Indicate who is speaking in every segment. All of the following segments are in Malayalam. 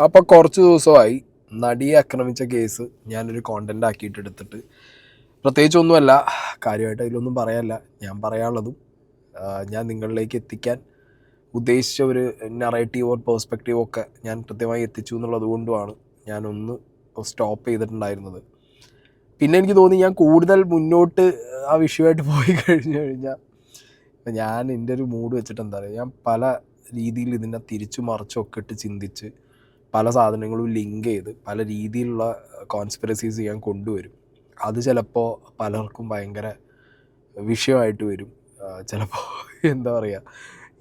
Speaker 1: അപ്പോൾ കുറച്ച് ദിവസമായി നടിയെ ആക്രമിച്ച കേസ് ഞാനൊരു കോണ്ടൻ്റ് ആക്കിയിട്ട് എടുത്തിട്ട്, പ്രത്യേകിച്ചൊന്നുമല്ല, കാര്യമായിട്ട് അതിലൊന്നും പറയാനില്ല. ഞാൻ പറയാനുള്ളതും ഞാൻ നിങ്ങളിലേക്ക് എത്തിക്കാൻ ഉദ്ദേശിച്ച ഒരു നറേറ്റീവ് ഓർ പേഴ്സ്പെക്റ്റീവ് ഒക്കെ ഞാൻ കൃത്യമായി എത്തിച്ചു എന്നുള്ളത് കൊണ്ടുമാണ് ഞാനൊന്ന് സ്റ്റോപ്പ് ചെയ്തിട്ടുണ്ടായിരുന്നത്. പിന്നെ എനിക്ക് തോന്നി ഞാൻ കൂടുതൽ മുന്നോട്ട് ആ വിഷയമായിട്ട് പോയി കഴിഞ്ഞാൽ ഞാൻ എൻ്റെ ഒരു മൂഡ് വെച്ചിട്ട് എന്താ പറയുക, ഞാൻ പല രീതിയിൽ ഇതിനെ തിരിച്ചു മറിച്ചൊക്കെ ഇട്ട് ചിന്തിച്ച് പല സാധനങ്ങളും ലിങ്ക് ചെയ്ത് പല രീതിയിലുള്ള കോൺസ്പിറസീസ് ഞാൻ കൊണ്ടുവരും. അത് ചിലപ്പോൾ പലർക്കും ഭയങ്കര വിഷയമായിട്ട് വരും. ചിലപ്പോൾ എന്താ പറയുക,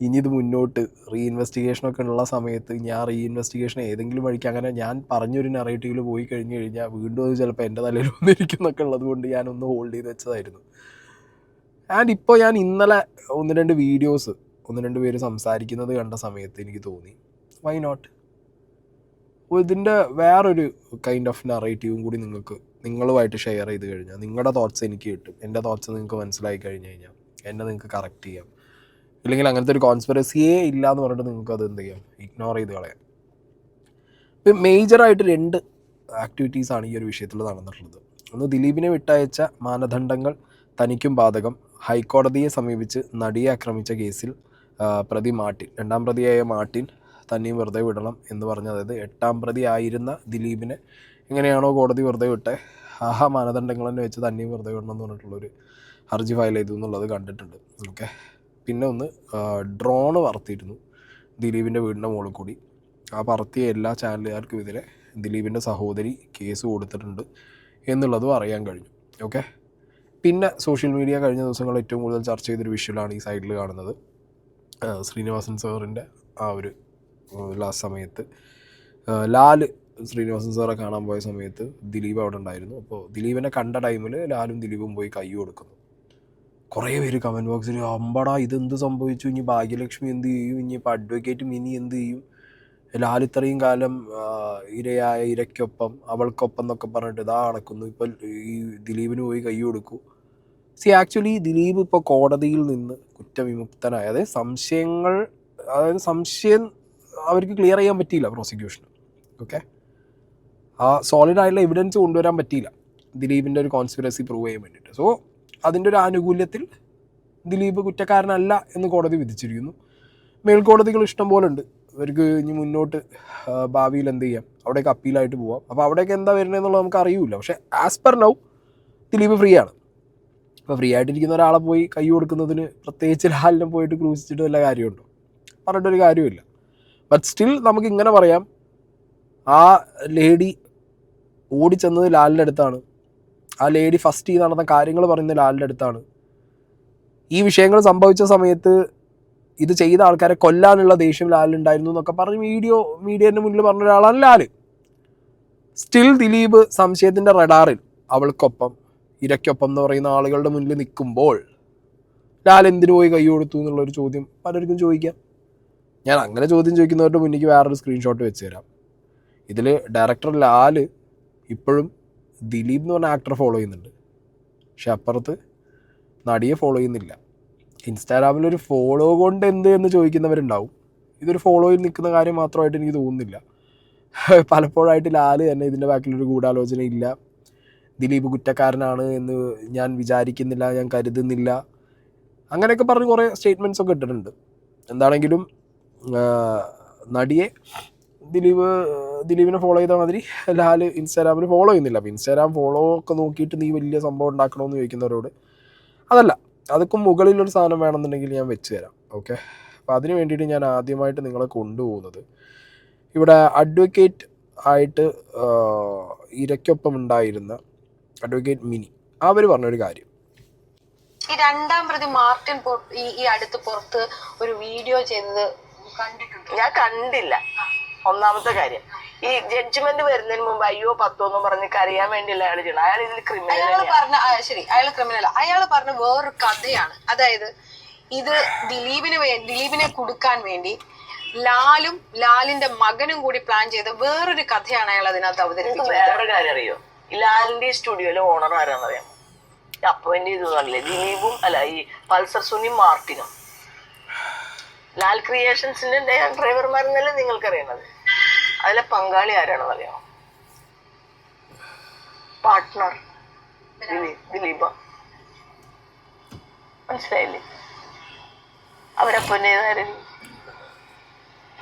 Speaker 1: ഇനി ഇത് മുന്നോട്ട് റീഇൻവെസ്റ്റിഗേഷനൊക്കെ ഉള്ള സമയത്ത് ഞാൻ റീഇൻവെസ്റ്റിഗേഷൻ ഏതെങ്കിലും വഴിക്ക് അങ്ങനെ ഞാൻ പറഞ്ഞൊരു നറേറ്റീവിൽ പോയി കഴിഞ്ഞ് കഴിഞ്ഞാൽ വീണ്ടും അത് ചിലപ്പോൾ എൻ്റെ തലയിൽ വന്നിരിക്കും എന്നൊക്കെ ഉള്ളത് കൊണ്ട് ഞാനൊന്ന് ഹോൾഡ് ചെയ്ത് വെച്ചതായിരുന്നു. ആൻഡ് ഇപ്പോൾ ഞാൻ ഇന്നലെ ഒന്ന് രണ്ട് പേര് സംസാരിക്കുന്നത് കണ്ട സമയത്ത് എനിക്ക് തോന്നി, വൈ നോട്ട്, ഇതിൻ്റെ വേറൊരു കൈൻഡ് ഓഫ് നറേറ്റീവും കൂടി നിങ്ങളുമായിട്ട് ഷെയർ ചെയ്ത് കഴിഞ്ഞാൽ നിങ്ങളുടെ തോട്ട്സ് എനിക്ക് കിട്ടും. എൻ്റെ തോട്ട്സ് നിങ്ങൾക്ക് മനസ്സിലായി കഴിഞ്ഞ് കഴിഞ്ഞാൽ എന്നെ നിങ്ങൾക്ക് കറക്റ്റ് ചെയ്യാം. ഇല്ലെങ്കിൽ അങ്ങനത്തെ ഒരു കോൺസ്പിറസിയേ ഇല്ല എന്ന് പറഞ്ഞിട്ട് നിങ്ങൾക്ക് അത് എന്ത് ചെയ്യാം, ഇഗ്നോർ ചെയ്ത് കളയാം. ഇപ്പം മേജറായിട്ട് 2 ആക്ടിവിറ്റീസാണ് ഈ ഒരു വിഷയത്തിൽ നടന്നിട്ടുള്ളത്. ഒന്ന്, ദിലീപിനെ വിട്ടയച്ച മാനദണ്ഡങ്ങൾ തനിക്കും ബാധകം. ഹൈക്കോടതിയെ സമീപിച്ച് നടിയെ ആക്രമിച്ച കേസിൽ പ്രതി മാർട്ടിൻ, 2ാം പ്രതിയായ മാർട്ടിൻ തന്നെയും വെറുതെ വിടണം എന്ന് പറഞ്ഞ്, അതായത് 8ാം പ്രതി ആയിരുന്ന ദിലീപിനെ എങ്ങനെയാണോ കോടതി വെറുതെ വിട്ടെ, ആ മാനദണ്ഡങ്ങൾ തന്നെ വെച്ച് തന്നെയും വെറുതെ വിടണം എന്ന് പറഞ്ഞിട്ടുള്ളൊരു ഹർജി ഫയൽ ചെയ്തു എന്നുള്ളത് കണ്ടിട്ടുണ്ട്. ഓക്കെ. പിന്നെ ഒന്ന്, ഡ്രോണ് പറത്തിയിരുന്നു ദിലീപിൻ്റെ വീടിൻ്റെ മുകളിൽ കൂടി. ആ പറത്തിയ എല്ലാ ചാനലുകാർക്കും എതിരെ ദിലീപിൻ്റെ സഹോദരി കേസ് കൊടുത്തിട്ടുണ്ട് എന്നുള്ളതും അറിയാൻ കഴിഞ്ഞു. ഓക്കെ. പിന്നെ സോഷ്യൽ മീഡിയ കഴിഞ്ഞ ദിവസങ്ങളിൽ ഏറ്റവും കൂടുതൽ ചർച്ച ചെയ്തൊരു വിഷ്വലാണ് ഈ സൈഡിൽ കാണുന്നത്. ശ്രീനിവാസൻ സാറിൻ്റെ ആ ഒരു ലാസ്റ്റ് സമയത്ത് ലാല് ശ്രീനിവാസൻ സാറെ കാണാൻ പോയ സമയത്ത് ദിലീപ് അവിടെ ഉണ്ടായിരുന്നു. അപ്പോൾ ദിലീപിനെ കണ്ട ടൈമിൽ ലാലും ദിലീപും പോയി കൈ കൊടുക്കുന്നു. കുറേ പേര് കമൻറ്റ് ബോക്സിൽ, അമ്പടാ ഇതെന്ത് സംഭവിച്ചു, ഇനി ഭാഗ്യലക്ഷ്മി എന്ത് ചെയ്യും, ഇനി ഇപ്പോൾ അഡ്വക്കേറ്റ് മിനി എന്ത് ചെയ്യും, ലാൽ ഇത്രയും കാലം ഇരയ്ക്കൊപ്പം അവൾക്കൊപ്പം എന്നൊക്കെ പറഞ്ഞിട്ട് ഇതാ നടക്കുന്നു, ഇപ്പോൾ ഈ ദിലീപിന് പോയി കൈ കൊടുക്കൂ. ആക്ച്വലി ദിലീപ് ഇപ്പോൾ കോടതിയിൽ നിന്ന് കുറ്റവിമുക്തനായ, സംശയം അവർക്ക് ക്ലിയർ ചെയ്യാൻ പറ്റിയില്ല പ്രോസിക്യൂഷന്. ഓക്കെ. ആ സോളിഡായിട്ടുള്ള എവിഡൻസ് കൊണ്ടുവരാൻ പറ്റിയില്ല ദിലീപിൻ്റെ ഒരു കോൺസ്പിറസി പ്രൂവ് ചെയ്യാൻ വേണ്ടിയിട്ട്. സോ അതിൻ്റെ ഒരു ആനുകൂല്യത്തിൽ ദിലീപ് കുറ്റക്കാരനല്ല എന്ന് കോടതി വിധിച്ചിരിക്കുന്നു. മേൽക്കോടതികൾ ഇഷ്ടം പോലെ ഉണ്ട്. ഇവർക്ക് ഇനി മുന്നോട്ട് ഭാവിയിൽ എന്ത് ചെയ്യാം, അവിടേക്ക് അപ്പീലായിട്ട് പോവാം. അപ്പോൾ അവിടേക്ക് എന്താ വരുന്നതെന്നുള്ളത് നമുക്ക് അറിയില്ല. പക്ഷേ as per now Dileep free ആണ്. അപ്പോൾ ഫ്രീ ആയിട്ടിരിക്കുന്ന ഒരാളെ പോയി കൈ കൊടുക്കുന്നതിന് പ്രത്യേകിച്ച് ലാലിനെ പോയിട്ട് ക്രൂശിച്ചിട്ട് വല്ല കാര്യമുണ്ടോ, പറഞ്ഞിട്ടൊരു കാര്യമില്ല. ബട്ട് സ്റ്റിൽ നമുക്ക് ഇങ്ങനെ പറയാം, ആ ലേഡി ഓടിച്ചെന്നത് ലാലിൻ്റെ അടുത്താണ്. ആ ലേഡി ഫസ്റ്റ് ഈ നടന്ന കാര്യങ്ങൾ പറയുന്നത് ലാലിൻ്റെ അടുത്താണ്. ഈ വിഷയങ്ങൾ സംഭവിച്ച സമയത്ത് ഇത് ചെയ്ത ആൾക്കാരെ കൊല്ലാനുള്ള ദേഷ്യം ലാലിനുണ്ടായിരുന്നു എന്നൊക്കെ പറഞ്ഞ് മീഡിയൻ്റെ മുന്നിൽ പറഞ്ഞ ഒരാളാണ് ലാൽ. സ്റ്റിൽ ദിലീപ് സംശയത്തിൻ്റെ റഡാറിൽ അവൾക്കൊപ്പം ഇരയ്ക്കൊപ്പം എന്ന് പറയുന്ന ആളുകളുടെ മുന്നിൽ നിൽക്കുമ്പോൾ ലാൽ എന്തിനു പോയി കൈ കൊടുത്തു എന്നുള്ളൊരു ചോദ്യം പലർക്കും ചോദിക്കാം. ഞാൻ അങ്ങനെ ചോദ്യം ചോദിക്കുന്നവരുടെ മുന്നിലേക്ക് വേറൊരു സ്ക്രീൻഷോട്ട് വെച്ച് തരാം. ഇതിൽ ഡയറക്ടർ ലാൽ ഇപ്പോഴും ദിലീപ് എന്ന് പറഞ്ഞ ആക്ടറെ ഫോളോ ചെയ്യുന്നുണ്ട്. പക്ഷെ അപ്പുറത്ത് നടിയെ ഫോളോ ചെയ്യുന്നില്ല. ഇൻസ്റ്റാഗ്രാമിലൊരു ഫോളോ കൊണ്ട് എന്ത് എന്ന് ചോദിക്കുന്നവരുണ്ടാവും. ഇതൊരു ഫോളോയിൽ നിൽക്കുന്ന കാര്യം മാത്രമായിട്ട് എനിക്ക് തോന്നുന്നില്ല. പലപ്പോഴായിട്ട് ലാല് തന്നെ ഇതിൻ്റെ ബാക്കിലൊരു ഗൂഢാലോചന ഇല്ല, ദിലീപ് കുറ്റക്കാരനാണ് എന്ന് ഞാൻ വിചാരിക്കുന്നില്ല, ഞാൻ കരുതുന്നില്ല, അങ്ങനെയൊക്കെ പറഞ്ഞ് കുറേ സ്റ്റേറ്റ്മെൻറ്റ്സ് ഒക്കെ ഇട്ടിട്ടുണ്ട്. എന്താണെങ്കിലും നടിയെ ദിലീപിനെ ഫോളോ ചെയ്ത മാതിരി ലാൽ ഇൻസ്റ്റാഗ്രാമിൽ ഫോളോ ചെയ്യുന്നില്ല. അപ്പോൾ ഇൻസ്റ്റാഗ്രാം ഫോളോ ഒക്കെ നോക്കിയിട്ട് നീ വലിയ സംഭവം ഉണ്ടാക്കണമെന്ന് ചോദിക്കുന്നവരോട് അതല്ല, അതൊക്കെ മുകളിലൊരു സാധനം വേണമെന്നുണ്ടെങ്കിൽ ഞാൻ വെച്ച് തരാം. ഓക്കെ. അപ്പോൾ അതിന് വേണ്ടിയിട്ട് ഞാൻ ആദ്യമായിട്ട് നിങ്ങളെ കൊണ്ടുപോകുന്നത്, ഇവിടെ അഡ്വക്കേറ്റ് ആയിട്ട് ഇരയ്ക്കൊപ്പം ഉണ്ടായിരുന്ന അഡ്വക്കേറ്റ് മിനി, അവർ പറഞ്ഞൊരു കാര്യം,
Speaker 2: ഈ 2ാം പ്രതി മാർട്ടിൻ ഈ അടുത്ത് പുറത്ത് ഒരു വീഡിയോ ചെയ്തത് കണ്ടിട്ടുണ്ട്.
Speaker 3: ഞാൻ കണ്ടില്ല. ഒന്നാമത്തെ കാര്യം, ഈ ജഡ്ജ്മെന്റ് വരുന്നതിന് മുമ്പ് അയ്യോ പത്തോ എന്ന് പറഞ്ഞ് കരയാൻ വേണ്ടിയല്ല അയാൾ ചെയ്യണം. അയാൾ ഇതിൽ ക്രിമിനൽ.
Speaker 2: അയാൾ ക്രിമിനൽ. അയാൾ പറഞ്ഞ വേറൊരു കഥയാണ്. അതായത് ഇത് ദിലീപിനെ കൊടുക്കാൻ വേണ്ടി ലാലും ലാലിന്റെ മകനും കൂടി പ്ലാൻ ചെയ്ത വേറൊരു കഥയാണ് അയാൾ അതിനകത്ത് അവതരിപ്പിച്ചത്.
Speaker 3: വേറൊരു കാര്യം അറിയോ, ഈ ലാലിന്റെ സ്റ്റുഡിയോയിലെ ഓണർ ആരാണെന്നറിയാം? അപ്പോയിന്റ് ചെയ്തതല്ലേ ദിലീപും ഈ പൾസർ സുനിയും മാർട്ടിനും. ലാൽ ക്രിയേഷൻസിന്റെ ഡ്രൈവർമാരെന്നല്ലേ നിങ്ങൾക്കറിയണത്. അതിലെ പങ്കാളി ആരാണെന്ന് അറിയാമോ? പാർട്ട്ണർ ദിലീപ. മനസ്സിലായില്ലേ? അവരപ്പം ഏതായാലും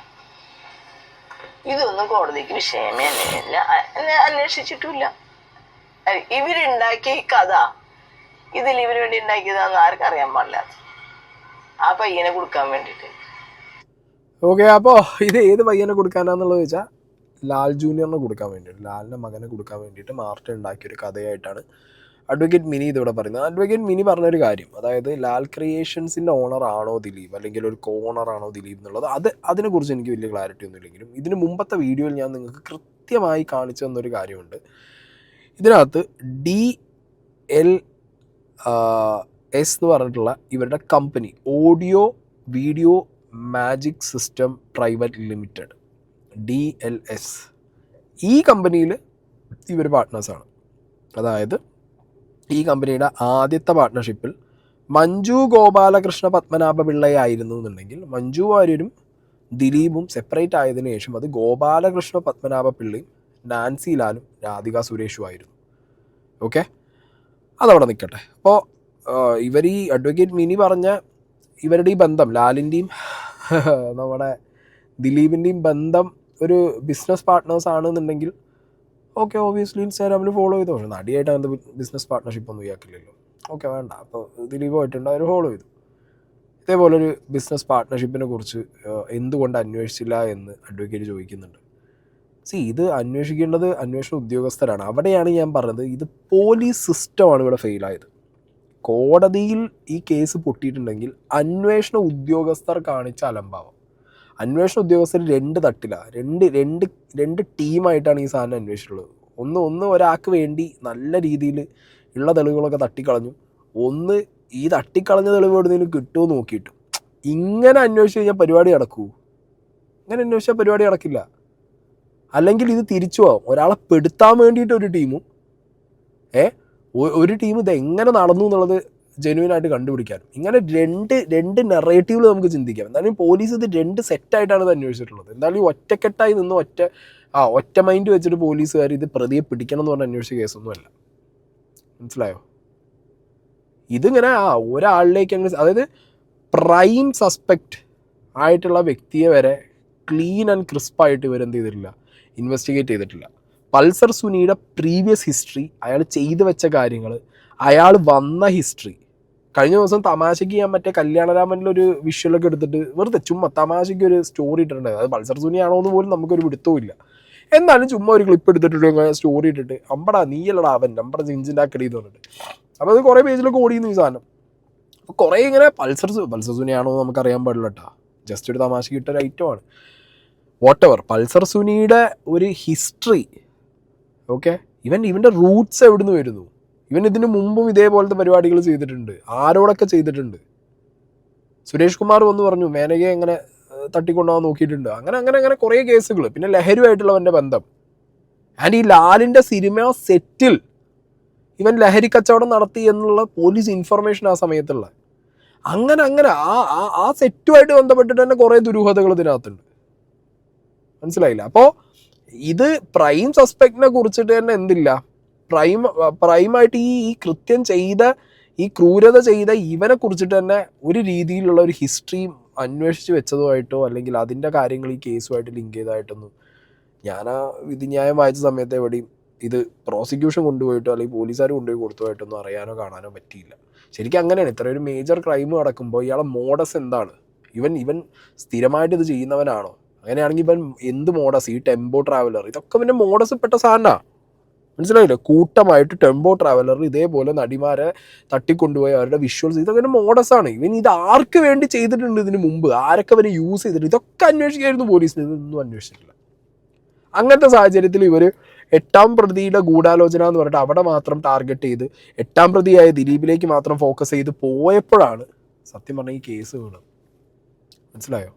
Speaker 3: ഇതൊന്നും കോടതിക്ക് വിഷയമേ അന്വേഷിച്ചിട്ടില്ല. ഇവരുണ്ടാക്കിയ ഈ കഥ ഇതിൽ ഇവന് വേണ്ടി ഉണ്ടാക്കിയതാന്ന് ആർക്കും അറിയാൻ പാടില്ല. ആ പയ്യനെ കൊടുക്കാൻ വേണ്ടിട്ട്.
Speaker 1: ഓക്കെ, അപ്പോൾ ഇത് ഏത് പയ്യനെ കൊടുക്കാനാന്നുള്ളത് വെച്ചാൽ ലാൽ ജൂനിയറിനെ കൊടുക്കാൻ വേണ്ടിയിട്ട്, ലാലിൻ്റെ മകനെ കൊടുക്കാൻ വേണ്ടിയിട്ട് മാർട്ടിൻ ഉണ്ടാക്കിയൊരു കഥയായിട്ടാണ് അഡ്വക്കേറ്റ് മിനി ഇതിവിടെ പറയുന്നത്. അഡ്വക്കേറ്റ് മിനി പറഞ്ഞൊരു കാര്യം, അതായത് ലാൽ ക്രിയേഷൻസിൻ്റെ ഓണർ ആണോ ദിലീപ്, അല്ലെങ്കിൽ ഒരു കോണറാണോ ദിലീപ് എന്നുള്ളത്, അതിനെക്കുറിച്ച് എനിക്ക് വലിയ ക്ലാരിറ്റി ഒന്നും ഇല്ലെങ്കിലും ഇതിന് മുമ്പത്തെ വീഡിയോയിൽ ഞാൻ നിങ്ങൾക്ക് കൃത്യമായി കാണിച്ചു തന്നൊരു കാര്യമുണ്ട്. ഇതിനകത്ത് DLS എന്ന് പറഞ്ഞിട്ടുള്ള ഇവരുടെ company, audio video magic system private limited, DLS, ഈ കമ്പനിയിൽ ഇവർ പാർട്ട്നേഴ്സാണ്. അതായത് ഈ കമ്പനിയുടെ ആദ്യത്തെ പാർട്ട്ണർഷിപ്പിൽ മഞ്ജു ഗോപാലകൃഷ്ണ പത്മനാഭ പിള്ളയായിരുന്നു എന്നുണ്ടെങ്കിൽ മഞ്ജു വാര്യരും ദിലീപും സെപ്പറേറ്റ് ആയതിനു ശേഷം അത് ഗോപാലകൃഷ്ണ പത്മനാഭ പിള്ളയും നാൻസി ലാലും രാധിക സുരേഷും ആയിരുന്നു. ഓക്കെ, അതവിടെ നിൽക്കട്ടെ. അപ്പോൾ ഇവർ ഈ അഡ്വക്കേറ്റ് മിനി പറഞ്ഞ ഇവരുടെ ഈ ബന്ധം, ലാലിൻ്റെയും നമ്മുടെ ദിലീപിൻ്റെയും ബന്ധം ഒരു ബിസിനസ് പാർട്ട്നേഴ്സ് ആണെന്നുണ്ടെങ്കിൽ ഓക്കെ, ഓബിയസ്ലി ഇൻസ്റ്റാഗ്രാമിൽ ഫോളോ ചെയ്തോ. നടിയായിട്ട് അങ്ങനത്തെ ബിസിനസ് പാർട്ട്ണർഷിപ്പ് ഒന്നും ഇയാക്കില്ലല്ലോ. ഓക്കെ, വേണ്ട. അപ്പോൾ ദിലീപുമായിട്ടുണ്ട്, അവർ ഫോളോ ചെയ്തു. ഇതേപോലൊരു ബിസിനസ് പാർട്ട്ണർഷിപ്പിനെ കുറിച്ച് എന്തുകൊണ്ട് അന്വേഷിച്ചില്ല എന്ന് അഡ്വക്കേറ്റ് ചോദിക്കുന്നുണ്ട്. ഇത് അന്വേഷിക്കേണ്ടത് അന്വേഷണ ഉദ്യോഗസ്ഥരാണ്. അവിടെയാണ് ഞാൻ പറഞ്ഞത്, ഇത് പോലീസ് സിസ്റ്റമാണ് ഇവിടെ ഫെയിലായത്. കോടതിയിൽ ഈ കേസ് പൊട്ടിയിട്ടുണ്ടെങ്കിൽ അന്വേഷണ ഉദ്യോഗസ്ഥർ കാണിച്ച അലംഭാവം. അന്വേഷണ ഉദ്യോഗസ്ഥർ രണ്ട് തട്ടിലാണ്, രണ്ട് ടീമായിട്ടാണ് ഈ സാധനം അന്വേഷിച്ചിട്ടുള്ളത്. ഒന്ന് ഒരാൾക്ക് വേണ്ടി നല്ല രീതിയിൽ ഉള്ള തെളിവുകളൊക്കെ തട്ടിക്കളഞ്ഞു, ഒന്ന് ഈ തട്ടിക്കളഞ്ഞ തെളിവ് എവിടെയെങ്കിലും കിട്ടുമോ നോക്കിയിട്ടു. ഇങ്ങനെ അന്വേഷിച്ച് കഴിഞ്ഞാൽ പരിപാടി നടക്കൂ? ഇങ്ങനെ അന്വേഷിച്ചാൽ പരിപാടി നടക്കില്ല. അല്ലെങ്കിൽ ഇത് തിരിച്ചു ആവും, ഒരാളെ പെടുത്താൻ വേണ്ടിയിട്ട് ഒരു ടീമും ഒരു ടീം ഇത് എങ്ങനെ നടന്നു എന്നുള്ളത് ജെന്യുവനായിട്ട് കണ്ടുപിടിക്കാനും. ഇങ്ങനെ രണ്ട് നെറേറ്റീവിൽ നമുക്ക് ചിന്തിക്കാം. എന്തായാലും പോലീസ് ഇത് രണ്ട് സെറ്റായിട്ടാണ് ഇത് അന്വേഷിച്ചിട്ടുള്ളത്. എന്തായാലും ഒറ്റക്കെട്ടായി നിന്ന് ഒറ്റ മൈൻഡ് വെച്ചിട്ട് പോലീസുകാർ ഇത് പ്രതിയെ പിടിക്കണം എന്ന് പറഞ്ഞ അന്വേഷിച്ച കേസൊന്നുമല്ല. മനസ്സിലായോ? ഇതിങ്ങനെ ഒരാളിലേക്ക് അങ്ങനെ, അതായത് പ്രൈം സസ്പെക്റ്റ് ആയിട്ടുള്ള വ്യക്തിയെ വരെ ക്ലീൻ ആൻഡ് ക്രിസ്പായിട്ട് ഇവരെന്ത് ചെയ്തിട്ടില്ല, ഇൻവെസ്റ്റിഗേറ്റ് ചെയ്തിട്ടില്ല. പൾസർ സുനിയുടെ പ്രീവിയസ് ഹിസ്റ്ററി, അയാൾ ചെയ്തു വെച്ച കാര്യങ്ങൾ, അയാൾ വന്ന ഹിസ്റ്ററി. കഴിഞ്ഞ ദിവസം തമാശയ്ക്ക് ഞാൻ മറ്റേ കല്യാണരാമനിലൊരു വിഷ്വലൊക്കെ എടുത്തിട്ട് വെറുതെ ചുമ്മാ തമാശയ്ക്ക് ഒരു സ്റ്റോറി ഇട്ടിട്ടുണ്ടായിരുന്നു. അത് പൾസർ സുനിയാണോ എന്ന് പോലും നമുക്കൊരു പിടുത്തവും ഇല്ല. എന്നാലും ചുമ്മാ ഒരു ക്ലിപ്പ് എടുത്തിട്ട് സ്റ്റോറി ഇട്ടിട്ട് അമ്പടാ നീയല്ലടാ അവൻ നമ്മുടെ ജിഞ്ചിൻ്റെ ആക്കടി എന്ന് പറഞ്ഞിട്ട്, അപ്പോൾ അത് കുറേ പേജിലൊക്കെ ഓടിയുന്നു ഈ സാധനം. അപ്പോൾ കുറേ ഇങ്ങനെ പൾസർ സുനിയാണോ എന്ന് നമുക്കറിയാൻ പാടില്ല കേട്ടോ, ജസ്റ്റ് ഒരു തമാശയ്ക്ക് ഇട്ടൊരു ഐറ്റമാണ്. വാട്ടെവർ, പൾസർ സുനിയുടെ ഒരു ഹിസ്റ്ററി. ഓക്കെ, ഇവൻ്റെ റൂട്ട്സ് എവിടെ നിന്ന് വരുന്നു? ഇവൻ ഇതിനു മുമ്പും ഇതേപോലത്തെ പരിപാടികൾ ചെയ്തിട്ടുണ്ട്, ആരോടൊക്കെ ചെയ്തിട്ടുണ്ട്. സുരേഷ് കുമാർ വന്ന് പറഞ്ഞു മേനകയെ എങ്ങനെ തട്ടിക്കൊണ്ടുപോകാൻ നോക്കിയിട്ടുണ്ട്. അങ്ങനെ കുറേ കേസുകൾ. പിന്നെ ലഹരിയുമായിട്ടുള്ളവൻ്റെ ബന്ധം. ആൻഡ് ഈ ലാലിൻ്റെ സിനിമ സെറ്റിൽ ഇവൻ ലഹരി കച്ചവടം നടത്തി എന്നുള്ള പോലീസ് ഇൻഫർമേഷൻ ആ സമയത്തുള്ള. അങ്ങനെ ആ സെറ്റുമായിട്ട് ബന്ധപ്പെട്ടിട്ട് തന്നെ കുറേ ദുരൂഹതകൾ ഇതിനകത്തുണ്ട്. മനസ്സിലായില്ല? അപ്പോൾ ഇത് പ്രൈം സസ്പെക്റ്റിനെ കുറിച്ചിട്ട് തന്നെ എന്തില്ല, പ്രൈമായിട്ട് ഈ കൃത്യം ചെയ്ത, ഈ ക്രൂരത ചെയ്ത ഇവനെ കുറിച്ചിട്ട് തന്നെ ഒരു രീതിയിലുള്ള ഒരു ഹിസ്റ്ററിയും അന്വേഷിച്ച് വെച്ചതുമായിട്ടോ അല്ലെങ്കിൽ അതിൻ്റെ കാര്യങ്ങൾ ഈ കേസുമായിട്ട് ലിങ്ക് ചെയ്തതായിട്ടൊന്നും ഞാൻ ആ വിധിന്യായം വായിച്ച സമയത്ത് എവിടെയും ഇത് പ്രോസിക്യൂഷൻ കൊണ്ടുപോയിട്ടോ അല്ലെങ്കിൽ പോലീസുകാർ കൊണ്ടുപോയി കൊടുത്തതായിട്ടൊന്നും അറിയാനോ കാണാനോ പറ്റിയില്ല. ശരിക്കും അങ്ങനെയാണ്. ഇത്ര ഒരു മേജർ ക്രൈം നടക്കുമ്പോൾ ഇയാളെ മോഡസ് എന്താണ്, ഇവൻ സ്ഥിരമായിട്ട് ഇത് ചെയ്യുന്നവനാണോ? അങ്ങനെയാണെങ്കിൽ ഇവൻ എന്ത് മോഡസ്, ഈ ടെമ്പോ ട്രാവലർ, ഇതൊക്കെ പിന്നെ മോഡസ് പെട്ട സാധനമാണ്. മനസ്സിലായില്ലേ? കൂട്ടമായിട്ട് ടെമ്പോ ട്രാവലർ ഇതേപോലെ നടിമാരെ തട്ടിക്കൊണ്ടുപോയി അവരുടെ വിഷ്വൽസ്, ഇതൊക്കെ മോഡസാണ്. ഇവൻ ഇത് ആർക്ക് വേണ്ടി ചെയ്തിട്ടുണ്ട് ഇതിന് മുമ്പ്, ആരൊക്കെ അവനെ യൂസ് ചെയ്തിട്ട്, ഇതൊക്കെ അന്വേഷിക്കായിരുന്നു പോലീസിന്. ഇതൊന്നും അന്വേഷിച്ചിട്ടില്ല. അങ്ങനത്തെ സാഹചര്യത്തിൽ ഇവർ 8ാം പ്രതിയുടെ ഗൂഢാലോചന എന്ന് പറഞ്ഞിട്ട് അവിടെ മാത്രം ടാർഗറ്റ് ചെയ്ത് 8ാം പ്രതിയായ ദിലീപിലേക്ക് മാത്രം ഫോക്കസ് ചെയ്ത് പോയപ്പോഴാണ് സത്യം പറഞ്ഞ ഈ കേസ് വീണത്. മനസ്സിലായോ?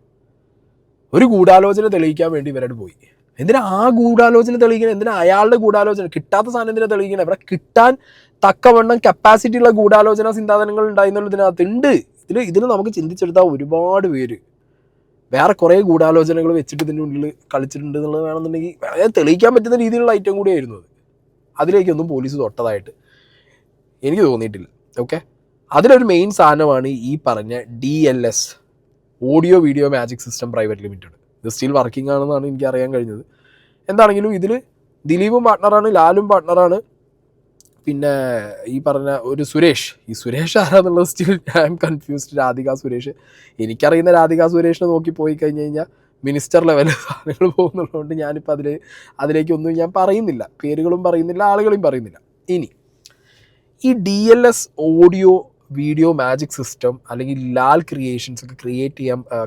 Speaker 1: ഒരു ഗൂഢാലോചന തെളിയിക്കാൻ വേണ്ടി ഇവരോട് പോയി. എന്തിനാ ആ ഗൂഢാലോചന തെളിയിക്കണം? എന്തിനാ അയാളുടെ ഗൂഢാലോചന? കിട്ടാത്ത സാധനം എന്തിനാ തെളിയിക്കണം? ഇവിടെ കിട്ടാൻ തക്കവണ്ണം കപ്പാസിറ്റി ഉള്ള ഗൂഢാലോചന സിദ്ധാന്തങ്ങൾ ഉണ്ടായിരുന്നുള്ളതിനകത്ത് ഉണ്ട്. ഇതിൽ നമുക്ക് ചിന്തിച്ചെടുത്താൽ ഒരുപാട് പേര് വേറെ കുറേ ഗൂഢാലോചനകൾ വെച്ചിട്ട് ഇതിൻ്റെ ഉള്ളിൽ കളിച്ചിട്ടുണ്ട് എന്നുള്ളത് വേണമെന്നുണ്ടെങ്കിൽ വളരെ തെളിയിക്കാൻ പറ്റുന്ന രീതിയിലുള്ള ഐറ്റം കൂടിയായിരുന്നു അത്. അതിലേക്കൊന്നും പോലീസ് തൊട്ടതായിട്ട് എനിക്ക് തോന്നിയിട്ടില്ല. ഓക്കെ, അതിലൊരു മെയിൻ സാധനമാണ് ഈ പറഞ്ഞ DLS, audio video magic system private limited. ഇത് സ്റ്റിൽ വർക്കിംഗ് ആണെന്നാണ് എനിക്ക് അറിയാൻ കഴിഞ്ഞത്. എന്താണെങ്കിലും ഇതിൽ ദിലീപും പാർട്ട്ണറാണ്, ലാലും പാർട്ട്ണറാണ്, പിന്നെ ഈ പറഞ്ഞ ഒരു സുരേഷ്. ഈ സുരേഷ് ആരാന്നുള്ളത് still I am confused. Radhika Suresh, എനിക്കറിയുന്ന രാധിക സുരേഷിനെ നോക്കി പോയി കഴിഞ്ഞ് കഴിഞ്ഞാൽ മിനിസ്റ്റർ ലെവലിൽ സാധനങ്ങൾ പോകുന്നുള്ളതുകൊണ്ട് ഞാനിപ്പോൾ അതിലേക്കൊന്നും ഞാൻ പറയുന്നില്ല, പേരുകളും പറയുന്നില്ല, ആളുകളും പറയുന്നില്ല. ഇനി ഈ DLS audio video magic system അല്ലെങ്കിൽ ലാൽ ക്രിയേഷൻസ് ഒക്കെ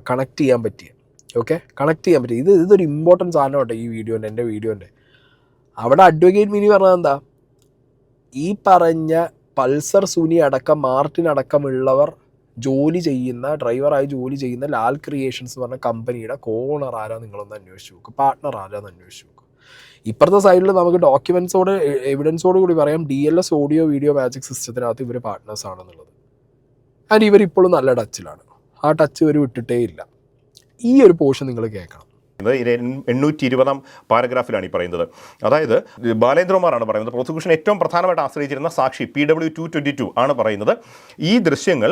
Speaker 1: കണക്ട് ചെയ്യാൻ പറ്റിയ ഇതൊരു ഇമ്പോർട്ടൻറ്റ് സാധനം കേട്ടോ ഈ വീഡിയോൻ്റെ, എൻ്റെ വീഡിയോൻ്റെ. അവിടെ അഡ്വക്കേറ്റ് മിനി പറഞ്ഞത് എന്താ, ഈ പറഞ്ഞ പൾസർ സുനി അടക്കം മാർട്ടിൻ അടക്കമുള്ളവർ ഡ്രൈവറായി ജോലി ചെയ്യുന്ന ലാൽ ക്രിയേഷൻസ് എന്ന് പറഞ്ഞ കമ്പനിയുടെ കോണർ ആരാ നിങ്ങളൊന്ന് അന്വേഷിച്ച് നോക്കും, പാർട്ട്ണർ ആരാന്ന് അന്വേഷിച്ച് നോക്കും. ഇപ്പുറത്തെ സൈഡിൽ നമുക്ക് എവിഡൻസോട് കൂടി പറയാം DLS ഓഡിയോ വീഡിയോ മാജിക് സിസ്റ്റത്തിനകത്ത് ഇവർ പാർട്ട്നേഴ്സ് ആണെന്നുള്ളത്. ആൻഡ് ഇവരിപ്പോഴും നല്ല ടച്ചിലാണ്, ആ ടച്ച് ഇവർ വിട്ടിട്ടേ ഇല്ല. ഈ ഒരു പോർഷൻ നിങ്ങൾ കേൾക്കണം.
Speaker 4: 820 പാരഗ്രാഫിലാണ് ഈ പറയുന്നത്. അതായത് ബാലേന്ദ്രകുമാറാണ് പറയുന്നത്, പ്രോസിക്യൂഷൻ ഏറ്റവും പ്രധാനമായിട്ട് ആശ്രയിച്ചിരുന്ന സാക്ഷി PW222 ആണ് പറയുന്നത് ഈ ദൃശ്യങ്ങൾ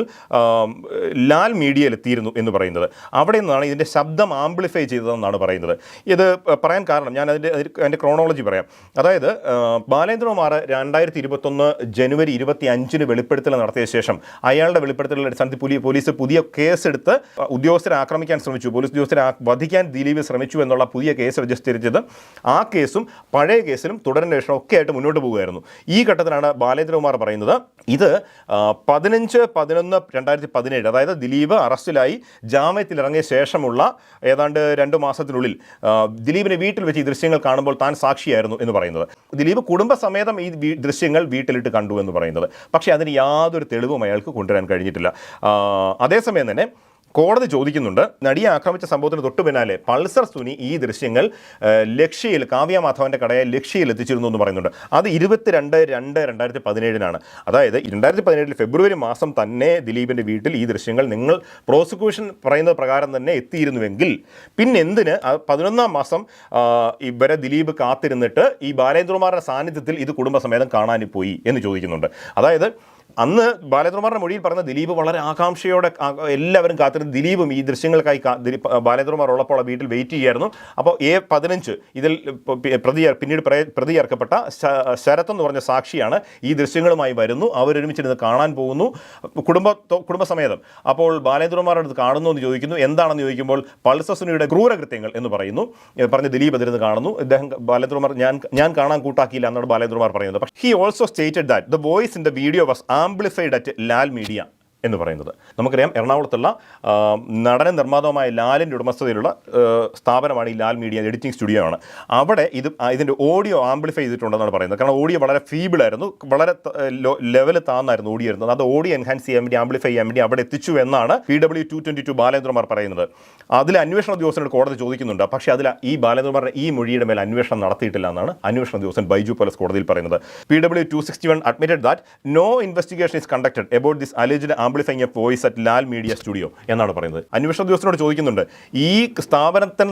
Speaker 4: ലാൽ മീഡിയയിൽ എത്തിയിരുന്നു എന്ന് പറയുന്നത്. അവിടെ നിന്നാണ് ഇതിൻ്റെ ശബ്ദം ആംപ്ലിഫൈ ചെയ്തതെന്നാണ് പറയുന്നത്. ഇത് പറയാൻ കാരണം ഞാൻ അതിൻ്റെ ക്രോണോളജി പറയാം. അതായത് ബാലേന്ദ്രകുമാർ 2021 ജനുവരി 25 വെളിപ്പെടുത്തൽ നടത്തിയ ശേഷം അയാളുടെ വെളിപ്പെടുത്തലുടെ അടിസ്ഥാനത്തിൽ പോലീസ് പുതിയ കേസെടുത്ത് ഉദ്യോഗസ്ഥരെ ആക്രമിക്കാൻ ശ്രമിച്ചു, പോലീസ് ഉദ്യോഗസ്ഥരെ വധിക്കാൻ ദിലീപ് ശ്രമിച്ചു എന്നുള്ള പുതിയ കേസ് രജിസ്റ്റർ ചെയ്ത് ആ കേസും പഴയ കേസിലും തുടരന്വേഷണം ഒക്കെ ആയിട്ട് മുന്നോട്ട് പോകുകയായിരുന്നു. ഈ ഘട്ടത്തിലാണ് ബാലേന്ദ്രകുമാർ പറയുന്നത് ഇത് 15/11/2017, അതായത് ദിലീപ് അറസ്റ്റിലായി ജാമ്യത്തിലിറങ്ങിയ ശേഷമുള്ള ഏതാണ്ട് 2 മാസത്തിനുള്ളിൽ ദിലീപിനെ വീട്ടിൽ വെച്ച് ഈ ദൃശ്യങ്ങൾ കാണുമ്പോൾ താൻ സാക്ഷിയായിരുന്നു എന്ന് പറയുന്നത്. ദിലീപ് കുടുംബസമേതം ഈ ദൃശ്യങ്ങൾ വീട്ടിലിട്ട് കണ്ടു എന്ന് പറയുന്നത്. പക്ഷേ അതിന് യാതൊരു തെളിവും അയാൾക്ക് കൊണ്ടുവരാൻ കഴിഞ്ഞിട്ടില്ല. അതേസമയം തന്നെ കോടതി ചോദിക്കുന്നുണ്ട്, നടിയെ ആക്രമിച്ച സംഭവത്തിന് തൊട്ടു പിന്നാലെ പൾസർ സുനി ഈ ദൃശ്യങ്ങൾ ലക്ഷ്യയിൽ, കാവ്യ മാധവൻ്റെ കടയെ ലക്ഷ്യയിൽ എത്തിച്ചിരുന്നു എന്ന് പറയുന്നുണ്ട്. അത് 22/2/2017 അതായത് 2017 ഫെബ്രുവരി മാസം തന്നെ ദിലീപിൻ്റെ വീട്ടിൽ ഈ ദൃശ്യങ്ങൾ നിങ്ങൾ പ്രോസിക്യൂഷൻ പറയുന്നത് പ്രകാരം തന്നെ എത്തിയിരുന്നുവെങ്കിൽ പിന്നെ എന്തിന് 11-ാം മാസം ഇവരെ ദിലീപ് കാത്തിരുന്നിട്ട് ഈ ബാലേന്ദ്രകുമാറിൻ്റെ സാന്നിധ്യത്തിൽ ഇത് കുടുംബസമേതം കാണാൻ പോയി എന്ന് ചോദിക്കുന്നുണ്ട്. അതായത് അന്ന് ബാലേന്ദ്രകുമാറിൻ്റെ മൊഴിയിൽ പറഞ്ഞ ദിലീപ് വളരെ ആകാംക്ഷയോടെ എല്ലാവരും കാത്തിരുന്നു. ദിലീപും ഈ ദൃശ്യങ്ങൾക്കായി ബാലേന്ദ്രകുമാർ ഉള്ളപ്പോൾ വീട്ടിൽ വെയിറ്റ് ചെയ്യുമായിരുന്നു. അപ്പോൾ A15 ഇതിൽ പിന്നീട് പ്രതി ചേർക്കപ്പെട്ട ശരത് എന്ന് പറഞ്ഞ സാക്ഷിയാണ് ഈ ദൃശ്യങ്ങളുമായി വരുന്നു. അവരൊരുമിച്ചിരുന്ന് കാണാൻ പോകുന്നു കുടുംബസമേതം. അപ്പോൾ ബാലേന്ദ്രകുമാർ അടുത്ത് കാണുന്നു എന്ന് ചോദിക്കുന്നു. എന്താണെന്ന് ചോദിക്കുമ്പോൾ പൾസർ സുനിയുടെ ക്രൂരകൃത്യങ്ങൾ എന്ന് പറയുന്നു. പറഞ്ഞ് ദിലീപ് അതിരുന്ന് കാണുന്നു. ഇദ്ദേഹം ബാലേന്ദ്രകുമാർ ഞാൻ കാണാൻ കൂട്ടാക്കിയില്ല എന്നാണ് ബാലേന്ദ്രകുമാർ പറയുന്നത്. പക്ഷേ he also stated that the voice in the video was amplified at Lal media എന്ന് പറയുന്നത്. നമുക്കറിയാം എറണാകുളത്തുള്ള നടന നിർമ്മാതാവുമായ ലാലിൻ്റെ ഉടമസ്ഥതയിലുള്ള സ്ഥാപനമാണ് ഈ ലാൽ മീഡിയ, എഡിറ്റിംഗ് സ്റ്റുഡിയോ ആണ്. അവിടെ ഇതിൻ്റെ ഓഡിയോ ആംപ്ലിഫൈ ചെയ്തിട്ടുണ്ടെന്നാണ് പറയുന്നത്. കാരണം ഓഡിയോ വളരെ ഫീബിളായിരുന്നു, വളരെ ലെവൽ താന്നായിരുന്നു ഓഡിയോ ഇരുന്നത്. അത് ഓഡിയോ എൻഹാൻസ് ചെയ്യാൻ വേണ്ടി, ആംപ്ലിഫൈ ചെയ്യാൻ വേണ്ടി അവിടെ എത്തിച്ചു എന്നാണ് PW222 ബാലേന്ദ്രകുമാർ പറയുന്നത്. അതിൽ അന്വേഷണ ഉദ്യോഗസ്ഥനോട് കോടതി ചോദിക്കുന്നുണ്ട്. പക്ഷേ അതിൽ ഈ ബാലേന്ദ്രകുമാറിൻ്റെ ഈ മൊഴിയുടെ മേൽ അന്വേഷണം നടത്തിയിട്ടില്ല എന്നാണ് അന്വേഷണ ഉദ്യോഗസ്ഥൻ ബൈജു പോലീസ് കോടതിയിൽ പറയുന്നത്. PW261 admitted that no investigation is conducted about this alleged amplifying a voice at Lal Media Studio എന്നാണ് പറയുന്നത്. അന്വേഷണ ഉദ്യോഗസ്ഥനോട് ചോദിക്കുന്നുണ്ട്, ഈ സ്ഥാപനത്തിന്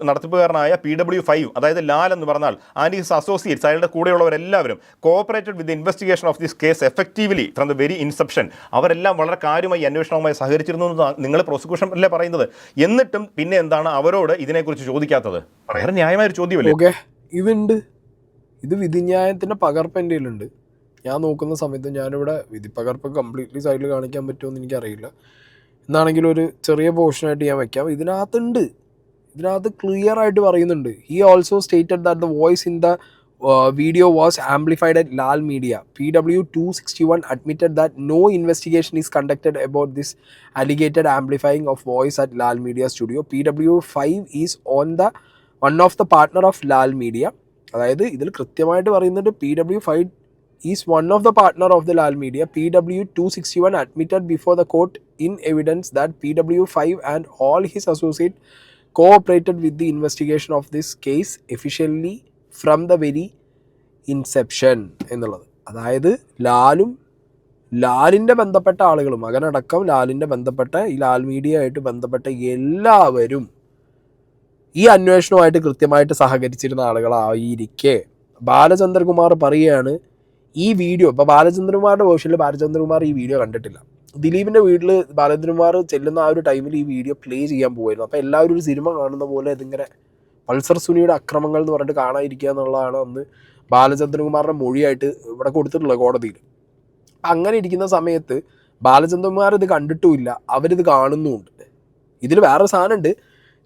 Speaker 4: നടത്തിപ്പുകാരനായ PW5, അതായത് ലാൽ എന്ന് പറഞ്ഞാൽ ആൻഡ് ഹിസ് അസോസിയേറ്റ്സ്, അയാളുടെ കൂടെയുള്ളവരെല്ലാവരും cooperated with the investigation of this case effectively from the very inception. അവരെല്ലാം വളരെ കാര്യമായി അന്വേഷണവുമായി സഹകരിച്ചിരുന്നു എന്ന് നിങ്ങൾ പ്രോസിക്യൂഷൻ അല്ലേ പറയുന്നത്. എന്നിട്ടും പിന്നെ എന്താണ് അവരോട് ഇതിനെക്കുറിച്ച് ചോദിക്കാത്തത്? വളരെ ന്യായമായൊരു ചോദ്യമല്ലേ?
Speaker 1: ഓക്കെ, ഇത് വിധിന്യായത്തിൻ്റെ പകർപ്പ് എൻ്റെ കയ്യിലുണ്ട്. ഞാൻ നോക്കുന്ന സമയത്ത് ഞാനിവിടെ വിധിപ്പകർപ്പ് കംപ്ലീറ്റ്ലി സൈഡിൽ കാണിക്കാൻ പറ്റുമെന്ന് എനിക്കറിയില്ല. എന്നാണെങ്കിലും ഒരു ചെറിയ പോർഷനായിട്ട് ഞാൻ വയ്ക്കാം. ഇതിനകത്ത് ക്ലിയർ ആയിട്ട് പറയുന്നുണ്ട്. He also stated that the voice in the video was amplified at Lal Media. PW261 admitted that no investigation is conducted about this alleged amplifying of voice at Lal Media Studio. PW5 is one of the partner of Lal Media. അതായത് ഇതിൽ കൃത്യമായിട്ട് പറയുന്നുണ്ട് PW5 is one of the partner of the Lal Media. PW261 admitted before the court in evidence that PW5 and all his associates cooperated with the investigation of this case efficiently from the very inception എന്നുള്ളത്. അതായത് ലാലും ലാലിൻ്റെ ബന്ധപ്പെട്ട ആളുകൾ, മകനടക്കം ലാലിൻ്റെ ബന്ധപ്പെട്ട ഈ ലാൽ മീഡിയ ആയിട്ട് ബന്ധപ്പെട്ട എല്ലാവരും ഈ അന്വേഷണവുമായിട്ട് കൃത്യമായിട്ട് സഹകരിച്ചിരുന്ന ആളുകളായിരിക്കെ ബാലചന്ദ്രകുമാർ പറയുകയാണ് ഈ വീഡിയോ, ഇപ്പോൾ ബാലചന്ദ്രകുമാറിൻ്റെ വേർഷനിൽ ബാലചന്ദ്രകുമാർ ഈ വീഡിയോ കണ്ടിട്ടില്ല. ദിലീപിൻ്റെ വീട്ടിൽ ബാലചന്ദ്രകുമാർ ചെല്ലുന്ന ആ ഒരു ടൈമിൽ ഈ വീഡിയോ പ്ലേ ചെയ്യാൻ പോകുമായിരുന്നു. അപ്പോൾ എല്ലാവരും ഒരു സിനിമ കാണുന്ന പോലെ ഇതിങ്ങനെ പൾസർ സുനിയുടെ അക്രമങ്ങൾ എന്ന് പറഞ്ഞിട്ട് കാണാതിരിക്കുക എന്നുള്ളതാണ് അന്ന് ബാലചന്ദ്രകുമാറിൻ്റെ മൊഴിയായിട്ട് ഇവിടെ കൊടുത്തിട്ടുള്ളത് കോടതിയിൽ. അങ്ങനെ ഇരിക്കുന്ന സമയത്ത് ബാലചന്ദ്രകുമാർ ഇത് കണ്ടിട്ടുമില്ല, അവരിത് കാണുന്നുമുണ്ട്. ഇതിൽ വേറൊരു സാധനമുണ്ട്,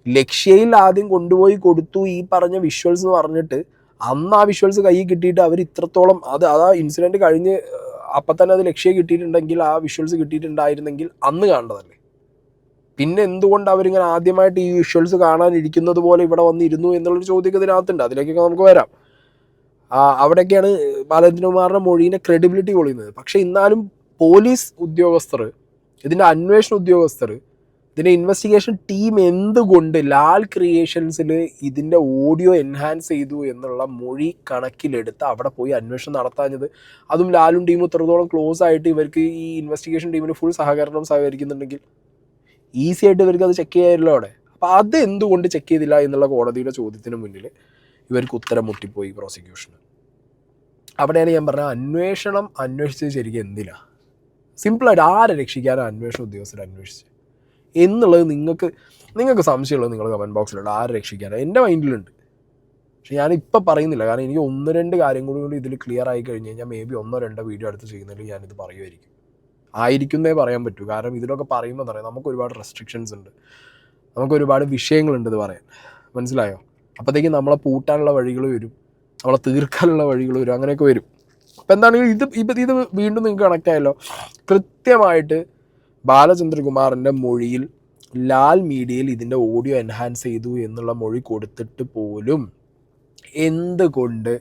Speaker 1: ലക്ഷ്യയിൽ ആദ്യം കൊണ്ടുപോയി കൊടുത്തു ഈ പറഞ്ഞ വിഷ്വൽസ് എന്ന് പറഞ്ഞിട്ട് അന്ന് ആ വിഷ്വൽസ് കയ്യിൽ കിട്ടിയിട്ട് അവർ ഇത്രത്തോളം ആ ഇൻസിഡൻറ്റ് കഴിഞ്ഞ് അപ്പം തന്നെ അത് ലക്ഷ്യം കിട്ടിയിട്ടുണ്ടെങ്കിൽ, ആ വിഷ്വൽസ് കിട്ടിയിട്ടുണ്ടായിരുന്നെങ്കിൽ അന്ന് കാണേണ്ടതല്ലേ. പിന്നെ എന്തുകൊണ്ട് അവരിങ്ങനെ ആദ്യമായിട്ട് ഈ വിഷ്വൽസ് കാണാനിരിക്കുന്നത് പോലെ ഇവിടെ വന്നിരുന്നു എന്നുള്ളൊരു ചോദ്യമൊക്കെ ഇതിനകത്തുണ്ട്. അതിലേക്കൊക്കെ നമുക്ക് വരാം. അവിടെയൊക്കെയാണ് ബാലചന്ദ്രകുമാറിൻ്റെ മൊഴീൻ്റെ ക്രെഡിബിലിറ്റി പൊളിയുന്നത്. പക്ഷേ എന്നാലും പോലീസ് ഉദ്യോഗസ്ഥർ, ഇതിൻ്റെ അന്വേഷണ ഉദ്യോഗസ്ഥർ, ഇതിൻ്റെ ഇൻവെസ്റ്റിഗേഷൻ ടീം എന്തുകൊണ്ട് ലാൽ ക്രിയേഷൻസിൽ ഇതിൻ്റെ ഓഡിയോ എൻഹാൻസ് ചെയ്തു എന്നുള്ള മൊഴി കണക്കിലെടുത്ത് അവിടെ പോയി അന്വേഷണം നടത്താഞ്ഞത്, അതും ലാലും ടീമും ഇത്രത്തോളം ക്ലോസ് ആയിട്ട് ഇവർക്ക് ഈ ഇൻവെസ്റ്റിഗേഷൻ ടീമിന് ഫുൾ സഹകരിക്കുന്നുണ്ടെങ്കിൽ ഈസി ആയിട്ട് ഇവർക്ക് അത് ചെക്ക് ചെയ്യാമല്ലോ അവിടെ. അപ്പോൾ അത് എന്തുകൊണ്ട് ചെക്ക് ചെയ്തില്ല എന്നുള്ള കോടതിയുടെ ചോദ്യത്തിന് മുന്നിൽ ഇവർക്ക് ഉത്തരം മുട്ടിപ്പോയി പ്രോസിക്യൂഷന്. അവിടെയാണ് ഞാൻ പറഞ്ഞത്, അന്വേഷിച്ചത് ശരിക്കും എന്തിനാ? സിമ്പിളായിട്ട് ആരെ രക്ഷിക്കാനാണ് അന്വേഷണ ഉദ്യോഗസ്ഥർ അന്വേഷിച്ച് എന്നുള്ളത് നിങ്ങൾക്ക് സംശയമുള്ളത് നിങ്ങൾ കമൻറ്റ് ബോക്സിലുണ്ട്. ആരെ രക്ഷിക്കാനാണ് എൻ്റെ മൈൻഡിലുണ്ട്. പക്ഷെ ഞാനിപ്പോൾ പറയുന്നില്ല, കാരണം എനിക്ക് 1-2 കാര്യം കൂടി ഇതിൽ ക്ലിയർ ആയി കഴിഞ്ഞ് കഴിഞ്ഞാൽ മേ ബി 1-2 വീഡിയോ അടുത്ത് ചെയ്യുന്നതിൽ ഞാനിത് ആയിരിക്കുന്നേ പറയാൻ പറ്റൂ. കാരണം ഇതിലൊക്കെ പറയുമ്പോൾ പറയാം, നമുക്ക് ഒരുപാട് റെസ്ട്രിക്ഷൻസ് ഉണ്ട്, നമുക്ക് ഒരുപാട് വിഷയങ്ങളുണ്ട് ഇത് പറയാൻ, മനസ്സിലായോ? അപ്പോഴത്തേക്കും നമ്മളെ പൂട്ടാനുള്ള വഴികൾ വരും, നമ്മളെ തീർക്കാനുള്ള വഴികൾ വരും, അങ്ങനെയൊക്കെ വരും. അപ്പോൾ എന്താണെങ്കിലും ഇത് വീണ്ടും നിങ്ങൾക്ക് കണക്റ്റ് ആയല്ലോ. കൃത്യമായിട്ട് ബാലചന്ദ്രകുമാറിൻ്റെ മൊഴിയിൽ ലാൽ മീഡിയയിൽ ഇതിൻ്റെ ഓഡിയോ എൻഹാൻസ് ചെയ്തു എന്നുള്ള മൊഴി കൊടുത്തിട്ട് പോലും എന്തുകൊണ്ട്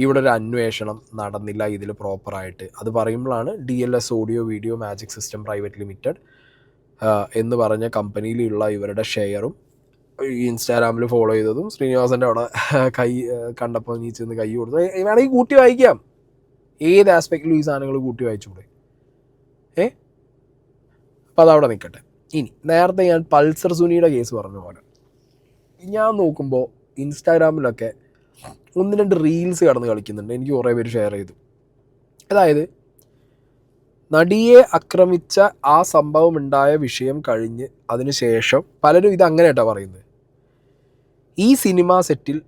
Speaker 1: ഇവിടെ ഒരു അന്വേഷണം നടന്നില്ല ഇതിൽ പ്രോപ്പറായിട്ട്? അത് പറയുമ്പോഴാണ് DLS audio video magic system private limited എന്ന് പറഞ്ഞ കമ്പനിയിലുള്ള ഇവരുടെ ഷെയറും ഇൻസ്റ്റാഗ്രാമിൽ ഫോളോ ചെയ്തതും ശ്രീനിവാസൻ്റെ അവിടെ കൈ കണ്ടപ്പോൾ നീ ചെന്ന് കൈ കൊടുത്തു. വേണമെങ്കിൽ കൂട്ടി വായിക്കാം, ഏത് ആസ്പെക്റ്റിലും ഈ സാധനങ്ങൾ കൂട്ടി വായിച്ചുകൂടെ? അപ്പോൾ അതവിടെ നിൽക്കട്ടെ. ഇനി നേരത്തെ ഞാൻ പൾസർ സുനിയുടെ കേസ് പറഞ്ഞ പോലെ ഞാൻ നോക്കുമ്പോൾ ഇൻസ്റ്റാഗ്രാമിലൊക്കെ 1-2 റീൽസ് കടന്ന് കളിക്കുന്നുണ്ട്, എനിക്ക് കുറേ പേര് ഷെയർ ചെയ്തു. അതായത് നടിയെ ആക്രമിച്ച ആ സംഭവം ഉണ്ടായ വിഷയം കഴിഞ്ഞ് അതിന് ശേഷം പലരും ഇത് അങ്ങനെയായിട്ടാണ് പറയുന്നത്, ഈ സിനിമാ സെറ്റിൽ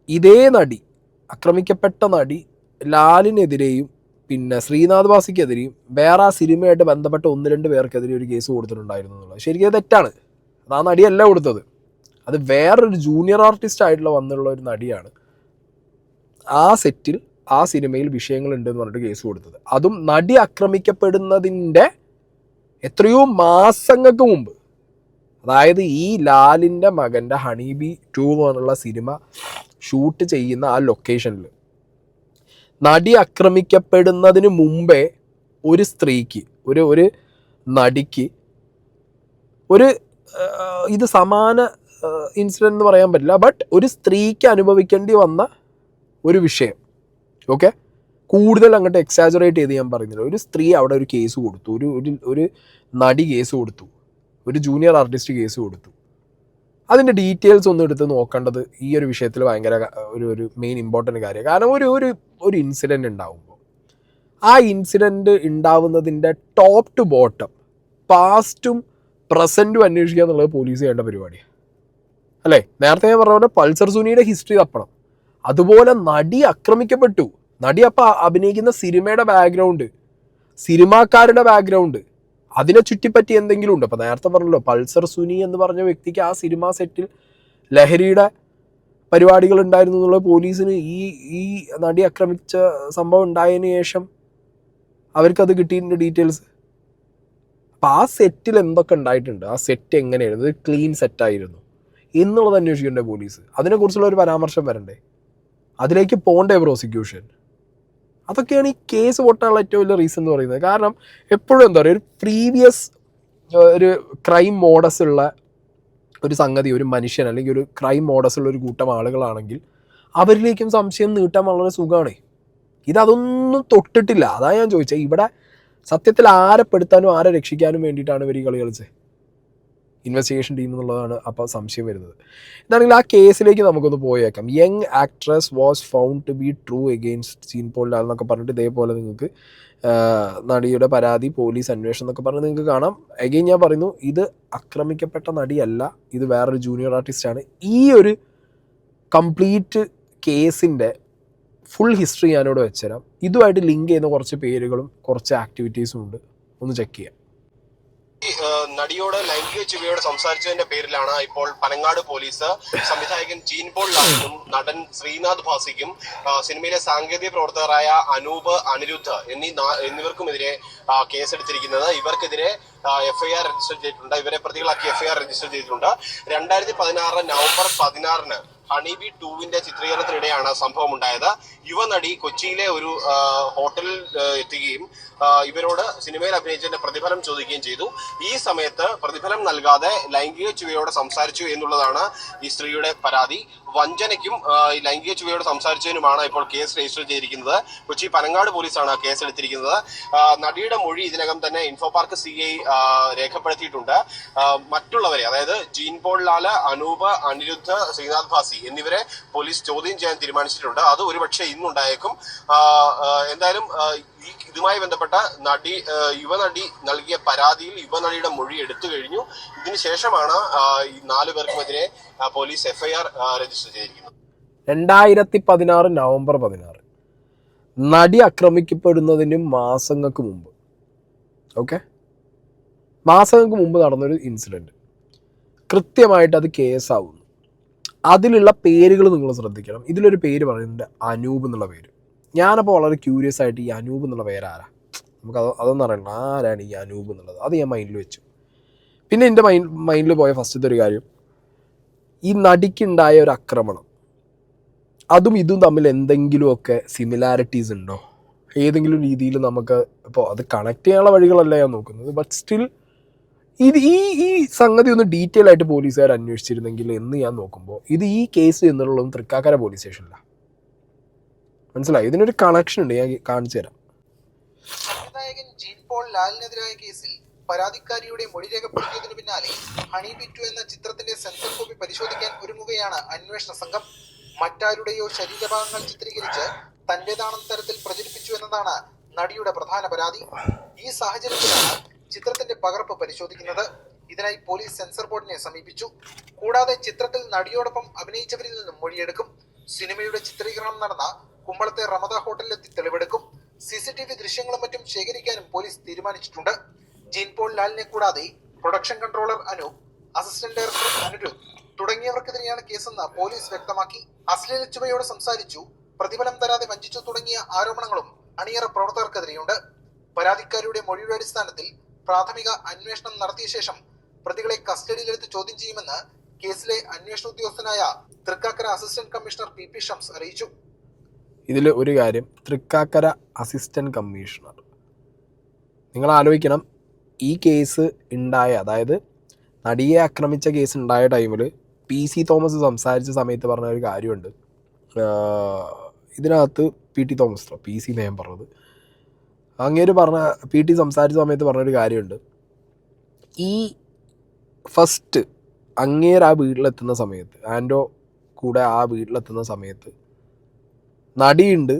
Speaker 1: ഇതേ നടി, ആക്രമിക്കപ്പെട്ട നടി ലാലിനെതിരെയും പിന്നെ ശ്രീനാഥ് ബാസിക്കെതിരെയും വേറെ ആ സിനിമയായിട്ട് ബന്ധപ്പെട്ട 1-2 പേർക്കെതിരെ ഒരു കേസ് കൊടുത്തിട്ടുണ്ടായിരുന്നു എന്നുള്ളത് ശരിക്കും അത് തെറ്റാണ്. അത് ആ നടിയല്ല കൊടുത്തത്, അത് വേറൊരു ജൂനിയർ ആർട്ടിസ്റ്റ് ആയിട്ടുള്ള വന്നുള്ള ഒരു നടിയാണ് ആ സെറ്റിൽ ആ സിനിമയിൽ വിഷയങ്ങളുണ്ടെന്ന് പറഞ്ഞിട്ട് കേസ് കൊടുത്തത്. അതും നടി ആക്രമിക്കപ്പെടുന്നതിൻ്റെ എത്രയോ മാസങ്ങൾക്ക് മുമ്പ്. അതായത് ഈ ലാലിൻ്റെ മകൻ്റെ ഹണീബി 2 എന്നുള്ള സിനിമ ഷൂട്ട് ചെയ്യുന്ന ആ ലൊക്കേഷനിൽ നടി ആക്രമിക്കപ്പെടുന്നതിന് മുമ്പേ ഒരു സ്ത്രീക്ക്, ഒരു നടിക്ക് ഒരു ഇത് സമാന ഇൻസിഡൻറ്റ് എന്ന് പറയാൻ പറ്റില്ല, ബട്ട് ഒരു സ്ത്രീക്ക് അനുഭവിക്കേണ്ടി വന്ന ഒരു വിഷയം, ഓക്കെ, കൂടുതൽ അങ്ങോട്ട് എക്സാജറേറ്റ് ചെയ്ത് ഞാൻ പറയുന്നില്ല. ഒരു സ്ത്രീ അവിടെ ഒരു കേസ് കൊടുത്തു, ഒരു നടി കേസ് കൊടുത്തു, ഒരു ജൂനിയർ ആർട്ടിസ്റ്റ് കേസ് കൊടുത്തു. അതിൻ്റെ ഡീറ്റെയിൽസ് ഒന്നും എടുത്ത് നോക്കേണ്ടത് ഈ ഒരു വിഷയത്തിൽ ഭയങ്കര ഒരു മെയിൻ ഇമ്പോർട്ടൻ്റ് കാര്യമാണ്. കാരണം ഒരു ഇൻസിഡൻറ്റ് ഉണ്ടാകുമ്പോൾ ആ ഇൻസിഡൻറ്റ് ഉണ്ടാവുന്നതിൻ്റെ ടോപ്പ് ടു ബോട്ടം പാസ്റ്റും പ്രസൻറ്റും അന്വേഷിക്കുക എന്നുള്ളത് പോലീസ് ചെയ്യേണ്ട പരിപാടിയാണ്, അല്ലേ? നേരത്തെ ഞാൻ പറഞ്ഞ പോലെ പൾസർ സുനിയുടെ ഹിസ്റ്ററി തപ്പണം. അതുപോലെ നടി ആക്രമിക്കപ്പെട്ടു, നടി അപ്പം അഭിനയിക്കുന്ന സിനിമയുടെ ബാക്ക്ഗ്രൗണ്ട്, സിനിമാക്കാരുടെ ബാക്ക്ഗ്രൗണ്ട്, അതിനെ ചുറ്റിപ്പറ്റി എന്തെങ്കിലും ഉണ്ട്. അപ്പോൾ നേരത്തെ പറഞ്ഞല്ലോ, പൾസർ സുനി എന്ന് പറഞ്ഞ വ്യക്തിക്ക് ആ സിനിമാ സെറ്റിൽ ലഹരിയുടെ പരിപാടികൾ ഉണ്ടായിരുന്നു എന്നുള്ളത് പോലീസിന് ഈ നടി ആക്രമിച്ച സംഭവം ഉണ്ടായതിനു ശേഷം അവർക്കത് കിട്ടിയിട്ടുണ്ട് ഡീറ്റെയിൽസ്. അപ്പം ആ സെറ്റിൽ എന്തൊക്കെ ഉണ്ടായിട്ടുണ്ട്, ആ സെറ്റ് എങ്ങനെയായിരുന്നു, ഇത് ക്ലീൻ സെറ്റായിരുന്നു എന്നുള്ളത് അന്വേഷിക്കേണ്ടേ പോലീസ്. അതിനെക്കുറിച്ചുള്ള ഒരു പരാമർശം വരണ്ടേ, അതിലേക്ക് പോകണ്ടേ പ്രോസിക്യൂഷൻ? അതൊക്കെയാണ് ഈ കേസ് പൊട്ടാനുള്ള ഏറ്റവും വലിയ റീസൺ എന്ന് പറയുന്നത്. കാരണം എപ്പോഴും എന്താ പറയുക, ഒരു പ്രീവിയസ് ഒരു ക്രൈം മോഡസ് ഉള്ള ഒരു സംഗതി, ഒരു മനുഷ്യൻ അല്ലെങ്കിൽ ഒരു ക്രൈം മോഡസ് ഉള്ള ഒരു കൂട്ടം ആളുകളാണെങ്കിൽ അവരിലേക്കും സംശയം നീട്ടാൻ വളരെ സുഖമാണ്. ഇതൊന്നും തൊട്ടിട്ടില്ല. അതാണ് ഞാൻ ചോദിച്ചത്. ഇവിടെ സത്യത്തിൽ ആരെ പെടുത്താനും ആരെ രക്ഷിക്കാനും വേണ്ടിയിട്ടാണ് ഇവർ ഈ കളി കളിച്ചത്? ഇൻവെസ്റ്റിഗേഷൻ ടീം എന്നുള്ളതാണ് അപ്പോൾ സംശയം വരുന്നത്. എന്താണെങ്കിൽ ആ കേസിലേക്ക് നമുക്കൊന്ന് പോയേക്കാം. Young actress was found to be true against Jean Paul Lal എന്നൊക്കെ പറഞ്ഞിട്ട് ഇതേപോലെ നിങ്ങൾക്ക് നടിയുടെ പരാതി പോലീസ് അന്വേഷണം എന്നൊക്കെ പറഞ്ഞ് നിങ്ങൾക്ക് കാണാം. എഗെയിൻ ഞാൻ പറയുന്നു, ഇത് ആക്രമിക്കപ്പെട്ട നടിയല്ല, ഇത് വേറൊരു ജൂനിയർ ആർട്ടിസ്റ്റാണ്. ഈ ഒരു കംപ്ലീറ്റ് കേസിൻ്റെ ഫുൾ ഹിസ്റ്ററി ഞാനിവിടെ വെച്ചുതരാം. ഇതുമായിട്ട് ലിങ്ക് ചെയ്യുന്ന കുറച്ച് പേരുകളും കുറച്ച് ആക്ടിവിറ്റീസും ഉണ്ട്, ഒന്ന് ചെക്ക് ചെയ്യാം.
Speaker 5: നടിയോട് ലൈംഗിക ചുവയോട് സംസാരിച്ചതിന്റെ പേരിലാണ് ഇപ്പോൾ പനങ്ങാട് പോലീസ് സംവിധായകൻ ജീൻ പോൾ ലാലിനും നടൻ ശ്രീനാഥ് ഭാസിക്കും സിനിമയിലെ സാങ്കേതിക പ്രവർത്തകരായ അനൂപ്, അനിരുദ്ധ് എന്നിവർക്കുമെതിരെ കേസെടുത്തിരിക്കുന്നത്. ഇവർക്കെതിരെ എഫ്ഐആർ രജിസ്റ്റർ ചെയ്തിട്ടുണ്ട്. ഇവരെ പ്രതികളാക്കി എഫ്ഐആർ രജിസ്റ്റർ ചെയ്തിട്ടുണ്ട്. 2016 നവംബർ 16 ഹണിബി 2 ചിത്രീകരണത്തിനിടെയാണ് സംഭവം ഉണ്ടായത്. യുവനടി കൊച്ചിയിലെ ഒരു ഹോട്ടലിൽ എത്തുകയും ഇവരോട് സിനിമയിൽ അഭിനയിച്ചതിന്റെ പ്രതിഫലം ചോദിക്കുകയും ചെയ്തു. ഈ സമയത്ത് പ്രതിഫലം നൽകാതെ ലൈംഗിക ചുവയോട് സംസാരിച്ചു എന്നുള്ളതാണ് ഈ സ്ത്രീയുടെ പരാതി. വഞ്ചനയ്ക്കും ലൈംഗിക ചുവയോട് സംസാരിച്ചതിനുമാണ് ഇപ്പോൾ കേസ് രജിസ്റ്റർ ചെയ്തിരിക്കുന്നത്. കൊച്ചി പനങ്ങാട് പോലീസാണ് കേസ് എടുത്തിരിക്കുന്നത്. നടിയുടെ മൊഴി ഇതിനകം തന്നെ ഇൻഫോ പാർക്ക് CI രേഖപ്പെടുത്തിയിട്ടുണ്ട്. മറ്റുള്ളവരെ, അതായത് ജീൻ പോൾ ലാല്, അനൂപ്, അനിരുദ്ധ്, ശ്രീനാഥ് ഭാസി എന്നിവരെ പോലീസ് ചോദ്യം ചെയ്യാൻ തീരുമാനിച്ചിട്ടുണ്ട്. അത് ഒരുപക്ഷെ ഇന്നുണ്ടായേക്കും. എന്തായാലും ഇതുമായി ബന്ധപ്പെട്ട യുവനടി നൽകിയ പരാതിയിൽ യുവനടിയുടെ മൊഴി എടുത്തു കഴിഞ്ഞു. ഇതിനുശേഷമാണ് ഈ 4 പേർക്കുമെതിരെ പോലീസ് എഫ്ഐആർ രജിസ്റ്റർ ചെയ്തിരിക്കുന്നത്.
Speaker 1: 2016 നവംബർ 16 നടി ആക്രമിക്കപ്പെടുന്നതിന് മാസങ്ങൾക്ക് മുമ്പ്, മാസങ്ങൾക്ക് മുമ്പ് നടന്നൊരു ഇൻസിഡൻറ്റ് കൃത്യമായിട്ട് അത് കേസാവുന്നു. അതിലുള്ള പേരുകൾ നിങ്ങൾ ശ്രദ്ധിക്കണം. ഇതിലൊരു പേര് പറയുന്നുണ്ട് അനൂപ് എന്നുള്ള പേര്. ഞാനപ്പോൾ വളരെ ക്യൂരിയസ് ആയിട്ട് ഈ അനൂപ് എന്നുള്ള പേരാരാ, നമുക്ക് അതൊന്നും അറിയണം, ആരാണ് ഈ അനൂപ് എന്നുള്ളത്. അത് ഞാൻ മൈൻഡിൽ വെച്ചു. പിന്നെ എൻ്റെ മൈൻഡിൽ പോയ ഫസ്റ്റത്തെ ഒരു കാര്യം, ഈ നടിക്കുണ്ടായ ഒരു ആക്രമണം, അതും ഇതും തമ്മിൽ എന്തെങ്കിലുമൊക്കെ സിമിലാരിറ്റീസ് ഉണ്ടോ, ഏതെങ്കിലും രീതിയിൽ നമുക്ക് ഇപ്പോൾ അത് കണക്ട് ചെയ്യാനുള്ള വഴികളല്ല ഞാൻ നോക്കുന്നത്. ബട്ട് സ്റ്റിൽ ഈ സംഗതി ഒന്ന് ഡീറ്റെയിൽ ആയിട്ട് പോലീസുകാർ അന്വേഷിച്ചിരുന്നെങ്കിൽ എന്ന് ഞാൻ നോക്കുമ്പോൾ ഇത് ഈ കേസ് എന്നുള്ളതും തൃക്കാക്കര പോലീസ് സ്റ്റേഷനിലാണ്. മനസ്സിലായി? ഇതിനൊരു കണക്ഷൻ ഉണ്ട്, ഞാൻ കാണിച്ചു തരാം.
Speaker 6: സംവിധായകൻ ജീൻ പോൾ ലാലിനെതിരായ കേസിൽ പരാതിക്കാരിയുടെ മൊഴി രേഖപ്പെടുത്തിയതിനു പിന്നാലെ ഹണിബി 2 എന്ന ചിത്രത്തിന്റെ സെൻസർ കോപ്പി പരിശോധിക്കാൻ ഒരുങ്ങുകയാണ് അന്വേഷണ സംഘം. മറ്റാരുടെയോ ശരീരഭാഗങ്ങൾ ചിത്രീകരിച്ച് തന്റേതാണെന്ന തരത്തിൽ പ്രചരിപ്പിച്ചു എന്നതാണ് നടിയുടെ പ്രധാന പരാതി. ഈ സാഹചര്യത്തിലാണ് ചിത്രത്തിന്റെ പകർപ്പ് പരിശോധിക്കുന്നത്. ഇതിനായി പോലീസ് സെൻസർ ബോർഡിനെ സമീപിച്ചു. കൂടാതെ ചിത്രത്തിൽ നടിയോടൊപ്പം അഭിനയിച്ചവരിൽ നിന്നും മൊഴിയെടുക്കും. സിനിമയുടെ ചിത്രീകരണം നടന്ന കുമ്പളത്തെ റമദ ഹോട്ടലിലെത്തി തെളിവെടുക്കും. CCTV ദൃശ്യങ്ങളും മറ്റും ശേഖരിക്കാനും പോലീസ് തീരുമാനിച്ചിട്ടുണ്ട്. ജീൻ പോൾ ലാലിനെ കൂടാതെ production controller Anoop, assistant director Anirudh തുടങ്ങിയവർക്കെതിരെയാണ് കേസെന്ന് പോലീസ് വ്യക്തമാക്കി. അശ്ലീല ചുവയോടെ സംസാരിച്ചു, പ്രതിഫലം തരാതെ വഞ്ചിച്ചു തുടങ്ങിയ ആരോപണങ്ങളും അണിയറ പ്രവർത്തകർക്കെതിരെയുണ്ട്. പരാതിക്കാരിയുടെ മൊഴിയുടെ അടിസ്ഥാനത്തിൽ പ്രാഥമിക അന്വേഷണം നടത്തിയ ശേഷം പ്രതികളെ കസ്റ്റഡിയിലെടുത്ത് ചോദ്യം ചെയ്യുമെന്ന് കേസിലെ അന്വേഷണ ഉദ്യോഗസ്ഥനായ Thrikkakara assistant commissioner PP Shams അറിയിച്ചു.
Speaker 1: ഇതിൽ ഒരു കാര്യം, തൃക്കാക്കര അസിസ്റ്റന്റ് കമ്മീഷണർ, നിങ്ങൾ ആലോചിക്കണം, ഈ കേസ് ഉണ്ടായ, അതായത് നടിയെ ആക്രമിച്ച കേസ് ഉണ്ടായ ടൈമിൽ PC തോമസ് സംസാരിച്ച സമയത്ത് പറഞ്ഞ ഒരു കാര്യമുണ്ട്. ഇതിനകത്ത് PT തോമസ്, PC ഞാൻ പറഞ്ഞത്, അങ്ങേര് PT സംസാരിച്ച സമയത്ത് പറഞ്ഞൊരു കാര്യമുണ്ട്. ഈ ഫസ്റ്റ് അങ്ങേര് ആ വീട്ടിലെത്തുന്ന സമയത്ത്, ആൻഡോ കൂടെ ആ വീട്ടിലെത്തുന്ന സമയത്ത് നടിയുണ്ട്,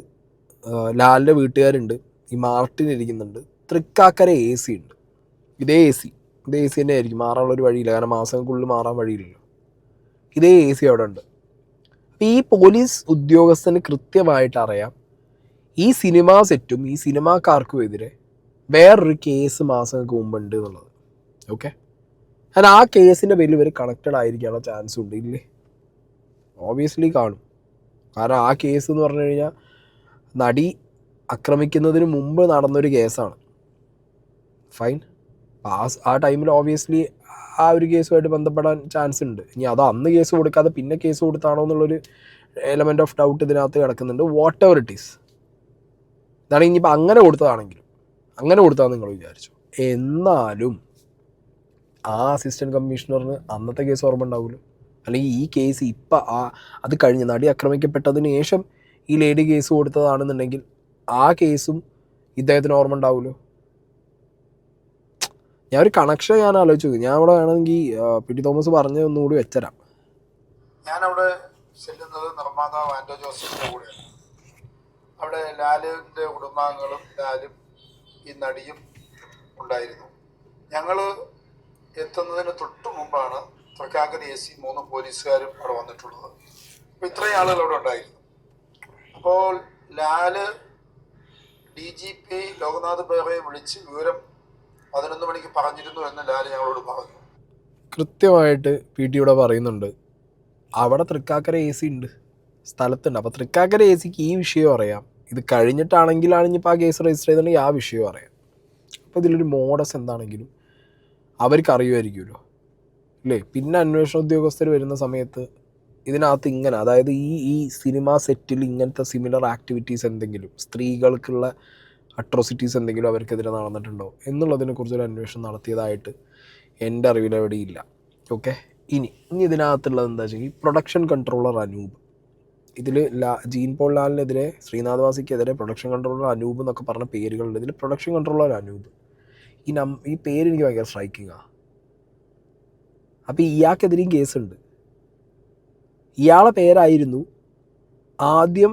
Speaker 1: ലാലിൻ്റെ വീട്ടുകാരുണ്ട്, ഈ മാർട്ടിൻ ഇരിക്കുന്നുണ്ട്, തൃക്കാക്കര AC ഉണ്ട്. ഇതേ AC തന്നെ ആയിരിക്കും, മാറാനുള്ളൊരു വഴിയില്ല, കാരണം മാസങ്ങൾക്കുള്ളിൽ മാറാൻ വഴിയില്ലല്ലോ. ഇതേ AC അവിടെ ഉണ്ട്. അപ്പോൾ ഈ പോലീസ് ഉദ്യോഗസ്ഥന് കൃത്യമായിട്ട് അറിയാം ഈ സിനിമാ സെറ്റും ഈ സിനിമാക്കാർക്കും എതിരെ വേറൊരു കേസ് മാസങ്ങൾക്ക് മുമ്പുണ്ട് എന്നുള്ളത്. കാരണം ആ കേസിൻ്റെ പേരിൽ ഇവർ കണക്റ്റഡ് ആയിരിക്കാനുള്ള ചാൻസ് ഉണ്ട്, ഇല്ലേ? ഓബിയസ്ലി കാണും. കാരണം ആ കേസ് എന്ന് പറഞ്ഞു കഴിഞ്ഞാൽ നടി ആക്രമിക്കുന്നതിന് മുമ്പ് നടന്നൊരു കേസാണ്. ഫൈൻ. ആ ടൈമിൽ ഓബിയസ്ലി ആ ഒരു കേസുമായിട്ട് ബന്ധപ്പെടാൻ ചാൻസ് ഉണ്ട്. ഇനി അത് അന്ന് കേസ് കൊടുക്കാതെ പിന്നെ കേസ് കൊടുത്താണോ എന്നുള്ളൊരു എലമെൻറ്റ് ഓഫ് ഡൗട്ട് ഇതിനകത്ത് കിടക്കുന്നുണ്ട്. വാട്ട് എവർ ഇറ്റ് ഈസ്, ഇതാണ്. ഇനിയിപ്പോൾ അങ്ങനെ കൊടുത്തതാണെങ്കിലും, അങ്ങനെ കൊടുത്താന്ന് നിങ്ങൾ വിചാരിച്ചു, എന്നാലും ആ അസിസ്റ്റൻറ്റ് കമ്മീഷണറിന് അന്നത്തെ കേസ് ഓർമ്മ ഉണ്ടാവുമല്ലോ. അല്ലെങ്കിൽ ഈ കേസ് ഇപ്പം അത് കഴിഞ്ഞ് നടി ആക്രമിക്കപ്പെട്ടതിന് ശേഷം ഈ ലേഡി കേസ് കൊടുത്തതാണെന്നുണ്ടെങ്കിൽ ആ കേസും ഇദ്ദേഹത്തിന് ഓർമ്മ ഉണ്ടാവുമല്ലോ. ഞാൻ ഒരു കണക്ഷൻ ഞാൻ ആലോചിച്ചു നോക്കി. ഞാൻ അവിടെ വേണമെങ്കിൽ പി ടി തോമസ് പറഞ്ഞ ഒന്നുകൂടി വെച്ചരാം.
Speaker 7: ഞാനവിടെ ചെല്ലുന്നത് നിർമ്മാതാവ് ആൻഡോ ജോസഫിൻ്റെ കൂടെയാണ്. അവിടെ ലാലിൻ്റെ കുടുംബാംഗങ്ങളും ലാലും ഈ നടിയും ഉണ്ടായിരുന്നു. ഞങ്ങൾ എത്തുന്നതിന് തൊട്ട് മുമ്പാണ് തൃക്കാക്കര AC 3 പോലീസുകാരും അവിടെ വന്നിട്ടുള്ളത്. അപ്പോൾ ഇത്രയും ആളുകൾ അവിടെ ഉണ്ടായിരുന്നു. അപ്പോൾ ലാല് DGP ലോക്നാഥ് ബെഹ്റയെ വിളിച്ച് വിവരം 11 മണിക്ക് പറഞ്ഞിരുന്നു എന്ന് ലാല് ഞങ്ങളോട് പറഞ്ഞു.
Speaker 1: കൃത്യമായിട്ട് പി ടി ഇവിടെ പറയുന്നുണ്ട്, അവിടെ തൃക്കാക്കര AC ഉണ്ട്, സ്ഥലത്തുണ്ട്. അപ്പോൾ തൃക്കാക്കര ACക്ക് ഈ വിഷയം അറിയാം. ഇത് കഴിഞ്ഞിട്ടാണെങ്കിലാണ് ഇനിയിപ്പോൾ ആ കേസ് രജിസ്റ്റർ ചെയ്തിട്ടുണ്ടെങ്കിൽ ആ വിഷയം അറിയാം. അപ്പോൾ ഇതിലൊരു മോഡസ് എന്താണെങ്കിലും അവർക്ക് അറിയുമായിരിക്കുമല്ലോ അല്ലേ. പിന്നെ അന്വേഷണ ഉദ്യോഗസ്ഥർ വരുന്ന സമയത്ത് ഇതിനകത്ത് ഇങ്ങനെ, അതായത് ഈ സിനിമ സെറ്റിൽ ഇങ്ങനത്തെ സിമിലർ ആക്ടിവിറ്റീസ് എന്തെങ്കിലും, സ്ത്രീകൾക്കുള്ള അട്രോസിറ്റീസ് എന്തെങ്കിലും അവർക്കെതിരെ നടന്നിട്ടുണ്ടോ എന്നുള്ളതിനെക്കുറിച്ചൊരു അന്വേഷണം നടത്തിയതായിട്ട് എൻ്റെ അറിവിലെവിടെയില്ല. ഓക്കെ, ഇനി ഇതിനകത്തുള്ളത് എന്താ വെച്ചാൽ ഈ പ്രൊഡക്ഷൻ കൺട്രോളർ അനൂപ്, ഇതിൽ ജീൻ പോൾ ലാലിനെതിരെ ശ്രീനാഥ് വാസിക്കെതിരെ പ്രൊഡക്ഷൻ കൺട്രോളർ അനൂപ് എന്നൊക്കെ പറഞ്ഞ പേരുകളുണ്ട്. ഇതിൽ പ്രൊഡക്ഷൻ കൺട്രോളർ അനൂപ്, ഈ പേര് എനിക്ക് ഭയങ്കര സ്ട്രൈക്കിങ്ങാണ്. അപ്പോൾ ഇയാൾക്കെതിരെയും കേസുണ്ട്. ഇയാളെ പേരായിരുന്നു ആദ്യം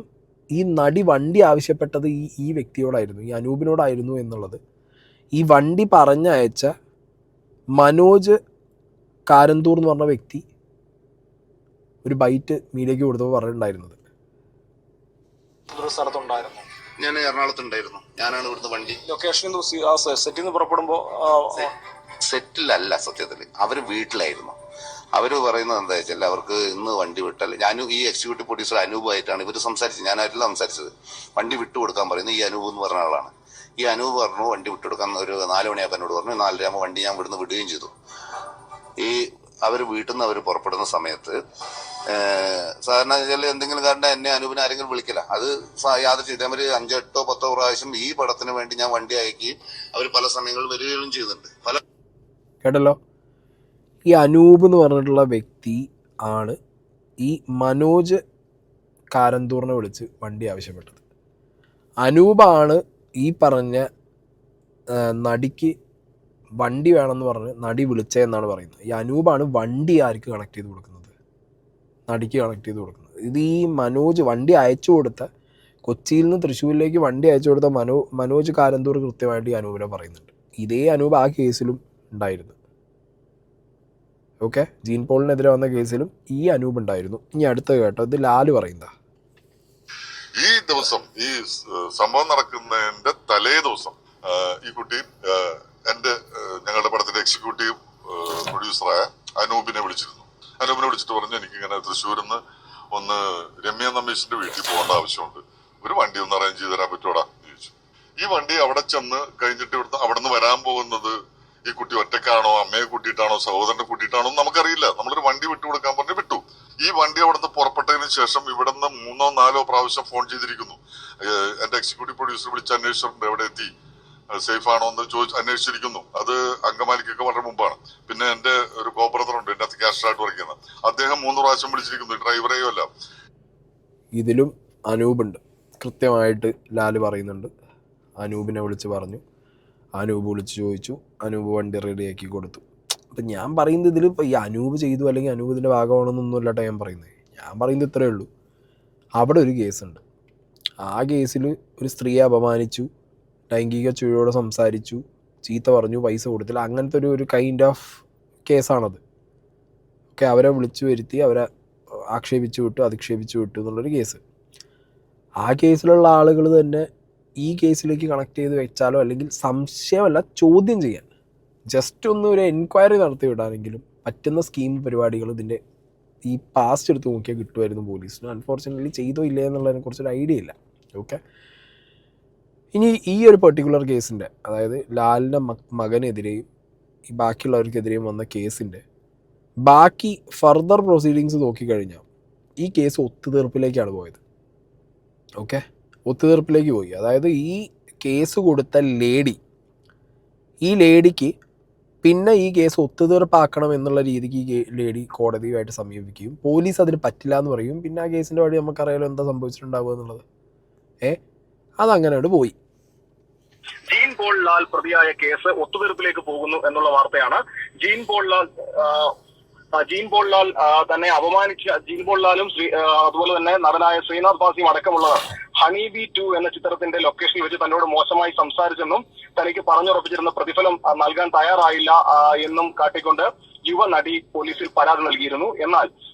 Speaker 1: ഈ നടി വണ്ടി ആവശ്യപ്പെട്ടത് ഈ വ്യക്തിയോടായിരുന്നു, ഈ അനൂപിനോടായിരുന്നു എന്നുള്ളത് ഈ വണ്ടി പറഞ്ഞയച്ച മനോജ് കാരന്തൂർ എന്ന് പറഞ്ഞ വ്യക്തി ഒരു ബൈറ്റ് മീഡിയയ്ക്ക് കൊടുത്തപ്പോൾ പറഞ്ഞിട്ടുണ്ടായിരുന്നത്.
Speaker 8: സ്ഥലത്തുണ്ടായിരുന്നു,
Speaker 9: ഞാൻ എറണാകുളത്തുണ്ടായിരുന്നു. ഞാനാണ് ഇവിടുന്ന് വണ്ടി
Speaker 8: ലൊക്കേഷൻ സെറ്റിൽ നിന്ന് പുറപ്പെടുമ്പോൾ
Speaker 9: സെറ്റിലല്ല, സത്യത്തിൽ അവര് വീട്ടിലായിരുന്നു. അവര് പറയുന്നത് എന്താ വെച്ചാൽ അവർക്ക് ഇന്ന് വണ്ടി വിട്ടാൽ, ഞാനും ഈ എക്സിക്യൂട്ടീവ് പ്രൊഡ്യൂസർ അനൂപായിട്ടാണ് ഇവർ സംസാരിച്ചത്. ഞാനായിട്ടില്ല സംസാരിച്ചത്. വണ്ടി വിട്ടുകൊടുക്കാൻ പറയുന്നത് ഈ അനൂപ് എന്ന് പറഞ്ഞ ആളാണ്. ഈ അനൂപ് പറഞ്ഞു വണ്ടി വിട്ടുകൊടുക്കാൻ ഒരു 4 മണിയാകുമ്പോൾ എന്നോട് പറഞ്ഞു. 4:30 ആകുമ്പോൾ വണ്ടി ഞാൻ ഇവിടുന്ന് വിടുകയും ചെയ്തു. ഈ അവർ വീട്ടിൽ നിന്ന് അവർ പുറപ്പെടുന്ന സമയത്ത് സാധാരണ എന്തെങ്കിലും കാരണം എന്നെ അനൂപിനെ ആരെങ്കിലും വിളിക്കില്ല. അത് യാത്ര ചെയ്ത് അവർ 5, 8, 10 പ്രാവശ്യം ഈ പടത്തിന് വേണ്ടി ഞാൻ വണ്ടി അയക്കുകയും അവർ പല സമയങ്ങളിൽ വരികയും ചെയ്യുന്നുണ്ട്.
Speaker 1: കേട്ടല്ലോ, ഈ അനൂപ് എന്ന് പറഞ്ഞിട്ടുള്ള വ്യക്തി ആണ് ഈ മനോജ് കാരന്തൂറിനെ വിളിച്ച് വണ്ടി ആവശ്യപ്പെട്ടത്. അനൂപാണ് ഈ പറഞ്ഞ നടിക്ക് വണ്ടി വേണമെന്ന് പറഞ്ഞ് നടി വിളിച്ചതെന്നാണ് പറയുന്നത്. ഈ അനൂപാണ് വണ്ടി ആർക്ക് കണക്ട് ചെയ്ത് കൊടുക്കുന്നത്? നടിക്ക് കണക്ട് ചെയ്ത് കൊടുക്കുന്നത്. ഇത് ഈ മനോജ് വണ്ടി അയച്ചു കൊടുത്ത, കൊച്ചിയിൽ നിന്ന് തൃശ്ശൂരിലേക്ക് വണ്ടി അയച്ചു കൊടുത്ത മനോജ് കാരന്തൂർ കൃത്യമായിട്ട് ഈ അനൂപിനെ പറയുന്നുണ്ട്. ഇതേ അനൂപ് ആ കേസിലും ഉണ്ടായിരുന്നു. ഓക്കെ, ജീൻ പോളിനെതിരെ വന്ന കേസിലും ഈ അനൂപ് ഉണ്ടായിരുന്നു. ഇനി അടുത്ത കേട്ടോ, ഇത് ലാല് പറയുന്നതാ.
Speaker 10: ഈ ദിവസം ഈ സംഭവം നടക്കുന്നതിന്റെ തലേ ദിവസം ഈ കുട്ടി ഞങ്ങളുടെ പടത്തിന്റെ എക്സിക്യൂട്ടീവ് പ്രൊഡ്യൂസറായ അനൂപിനെ വിളിച്ചിരുന്നു. അനൂപിനെ വിളിച്ചിട്ട് പറഞ്ഞു, എനിക്കിങ്ങനെ തൃശ്ശൂരിൽ നിന്ന് ഒന്ന് രമ്യ നമ്പീശിന്റെ വീട്ടിൽ പോകേണ്ട ആവശ്യമുണ്ട്, ഒരു വണ്ടി ഒന്ന് അറേഞ്ച് ചെയ്ത് തരാൻ പറ്റുമോടാ എന്ന് ചോദിച്ചു. ഈ വണ്ടി അവിടെ ചെന്ന് കഴിഞ്ഞിട്ട് അവിടെ നിന്ന് വരാൻ പോകുന്നത് ഈ കുട്ടി ഒറ്റക്കാണോ, അമ്മയെ കൂട്ടിയിട്ടാണോ, സഹോദരനെ കൂട്ടിയിട്ടാണോ നമുക്കറിയില്ല. നമ്മളൊരു വണ്ടി വിട്ടുകൊടുക്കാൻ പറഞ്ഞ് വിട്ടു. ഈ വണ്ടി അവിടെ നിന്ന് പുറപ്പെട്ടതിന് ശേഷം ഇവിടെ നിന്ന് 3, 4 പ്രാവശ്യം ഫോൺ ചെയ്തിരിക്കുന്നു. എന്റെ എക്സിക്യൂട്ടീവ് പ്രൊഡ്യൂസർ വിളിച്ച് അന്വേഷിച്ചിട്ടുണ്ട്, എവിടെ എത്തി, സേഫ് ആണോ എന്ന് അന്വേഷിച്ചിരിക്കുന്നു. അത് അങ്കമാലിക്കൊക്കെ വളരെ മുമ്പാണ്. പിന്നെ എന്റെ ഒരു കോബ്രദർ ഉണ്ട്, എന്റെ അകത്ത് ക്യാഷായിട്ട് വർക്ക് ചെയ്യുന്നത്, അദ്ദേഹം 3 പ്രാവശ്യം വിളിച്ചിരിക്കുന്നു, ഡ്രൈവറേയോ അല്ല. ഇതിലും
Speaker 1: അനൂപുണ്ട്, കൃത്യമായിട്ട് ലാല് പറയുന്നുണ്ട്. അനൂപിനെ വിളിച്ച് പറഞ്ഞു, അനൂപ് വിളിച്ച് ചോദിച്ചു, അനൂപ് വണ്ടി റെഡിയാക്കി കൊടുത്തു. അപ്പം ഞാൻ പറയുന്നത് ഇതിൽ ഇപ്പോൾ ഈ അനൂപ് ചെയ്തു അല്ലെങ്കിൽ അനൂപ് ഇതിൻ്റെ ഭാഗമാണെന്നൊന്നുമല്ല കേട്ടോ ഞാൻ പറയുന്നത്. ഞാൻ പറയുന്നത് ഇത്രയേ ഉള്ളൂ, അവിടെ ഒരു കേസുണ്ട്. ആ കേസിൽ ഒരു സ്ത്രീയെ അപമാനിച്ചു, ലൈംഗിക ചുവയോടെ സംസാരിച്ചു, ചീത്ത പറഞ്ഞു, പൈസ കൊടുത്തില്ല, അങ്ങനത്തെ ഒരു കൈൻഡ് ഓഫ് കേസാണത്. ഓക്കെ, അവരെ വിളിച്ചു വരുത്തി അവരെ ആക്ഷേപിച്ചു വിട്ടു, അധിക്ഷേപിച്ചു വിട്ടു എന്നുള്ളൊരു കേസ്. ആ കേസിലുള്ള ആളുകൾ തന്നെ ഈ കേസിലേക്ക് കണക്ട് ചെയ്ത് വെച്ചാലോ അല്ലെങ്കിൽ സംശയമല്ല ചോദ്യം ചെയ്യാൻ, ജസ്റ്റ് ഒന്ന് ഒരു എൻക്വയറി നടത്തി വിടാനെങ്കിലും പറ്റുന്ന സ്കീം പരിപാടികൾ ഇതിൻ്റെ ഈ പാസ്റ്റ് എടുത്ത് നോക്കിയാൽ കിട്ടുമായിരുന്നു പോലീസിന്. അൺഫോർച്യുനേറ്റ്ലി ചെയ്തോ ഇല്ലേ എന്നുള്ളതിനെ കുറിച്ചൊരു ഐഡിയ ഇല്ല. ഓക്കെ, ഇനി ഈ ഒരു പെർട്ടിക്കുലർ കേസിൻ്റെ, അതായത് ലാലിൻ്റെ മകനെതിരെയും ഈ ബാക്കിയുള്ളവർക്കെതിരെയും വന്ന കേസിൻ്റെ ബാക്കി ഫർദർ പ്രൊസീഡിങ്സ് നോക്കിക്കഴിഞ്ഞാൽ ഈ കേസ് ഒത്തുതീർപ്പിലേക്കാണ് പോയത്. ഓക്കെ, ഒത്തുതീർപ്പിലേക്ക് പോയി. അതായത് ഈ കേസ് കൊടുത്ത ഈ ലേഡിക്ക് പിന്നെ ഈ കേസ് ഒത്തുതീർപ്പാക്കണം എന്നുള്ള രീതിക്ക് ഈ ലേഡി കോടതിയുമായിട്ട് സമീപിക്കുകയും പോലീസ് അതിന് പറ്റില്ല എന്ന് പറയും. പിന്നെ ആ കേസിൻ്റെ വഴി നമുക്കറിയാലോ എന്താ സംഭവിച്ചിട്ടുണ്ടാവുക എന്നുള്ളത്. അതങ്ങനെയോട് പോയി.
Speaker 11: ജീൻ
Speaker 8: പോൾ ലാൽ പ്രതിയായ കേസ് ഒത്തുതീർപ്പിലേക്ക് പോകുന്നു എന്നുള്ള വാർത്തയാണ്. ജീൻ പോൾ ലാൽ തന്നെ അപമാനിച്ച ജീൻ പോൾ ലാലും അതുപോലെ തന്നെ നടനായ ശ്രീനാഥ് ഭാസിയും അടക്കമുള്ളവർ ഹണി ബി 2 എന്ന ചിത്രത്തിന്റെ ലൊക്കേഷനിൽ വെച്ച് തന്നോട് മോശമായി സംസാരിച്ചെന്നും തനിക്ക് പറഞ്ഞുറപ്പിച്ചിരുന്ന പ്രതിഫലം നൽകാൻ തയ്യാറായില്ല എന്നും കാട്ടിക്കൊണ്ട് യുവ നടി പോലീസിൽ പരാതി നൽകിയിരുന്നു. എന്നാൽ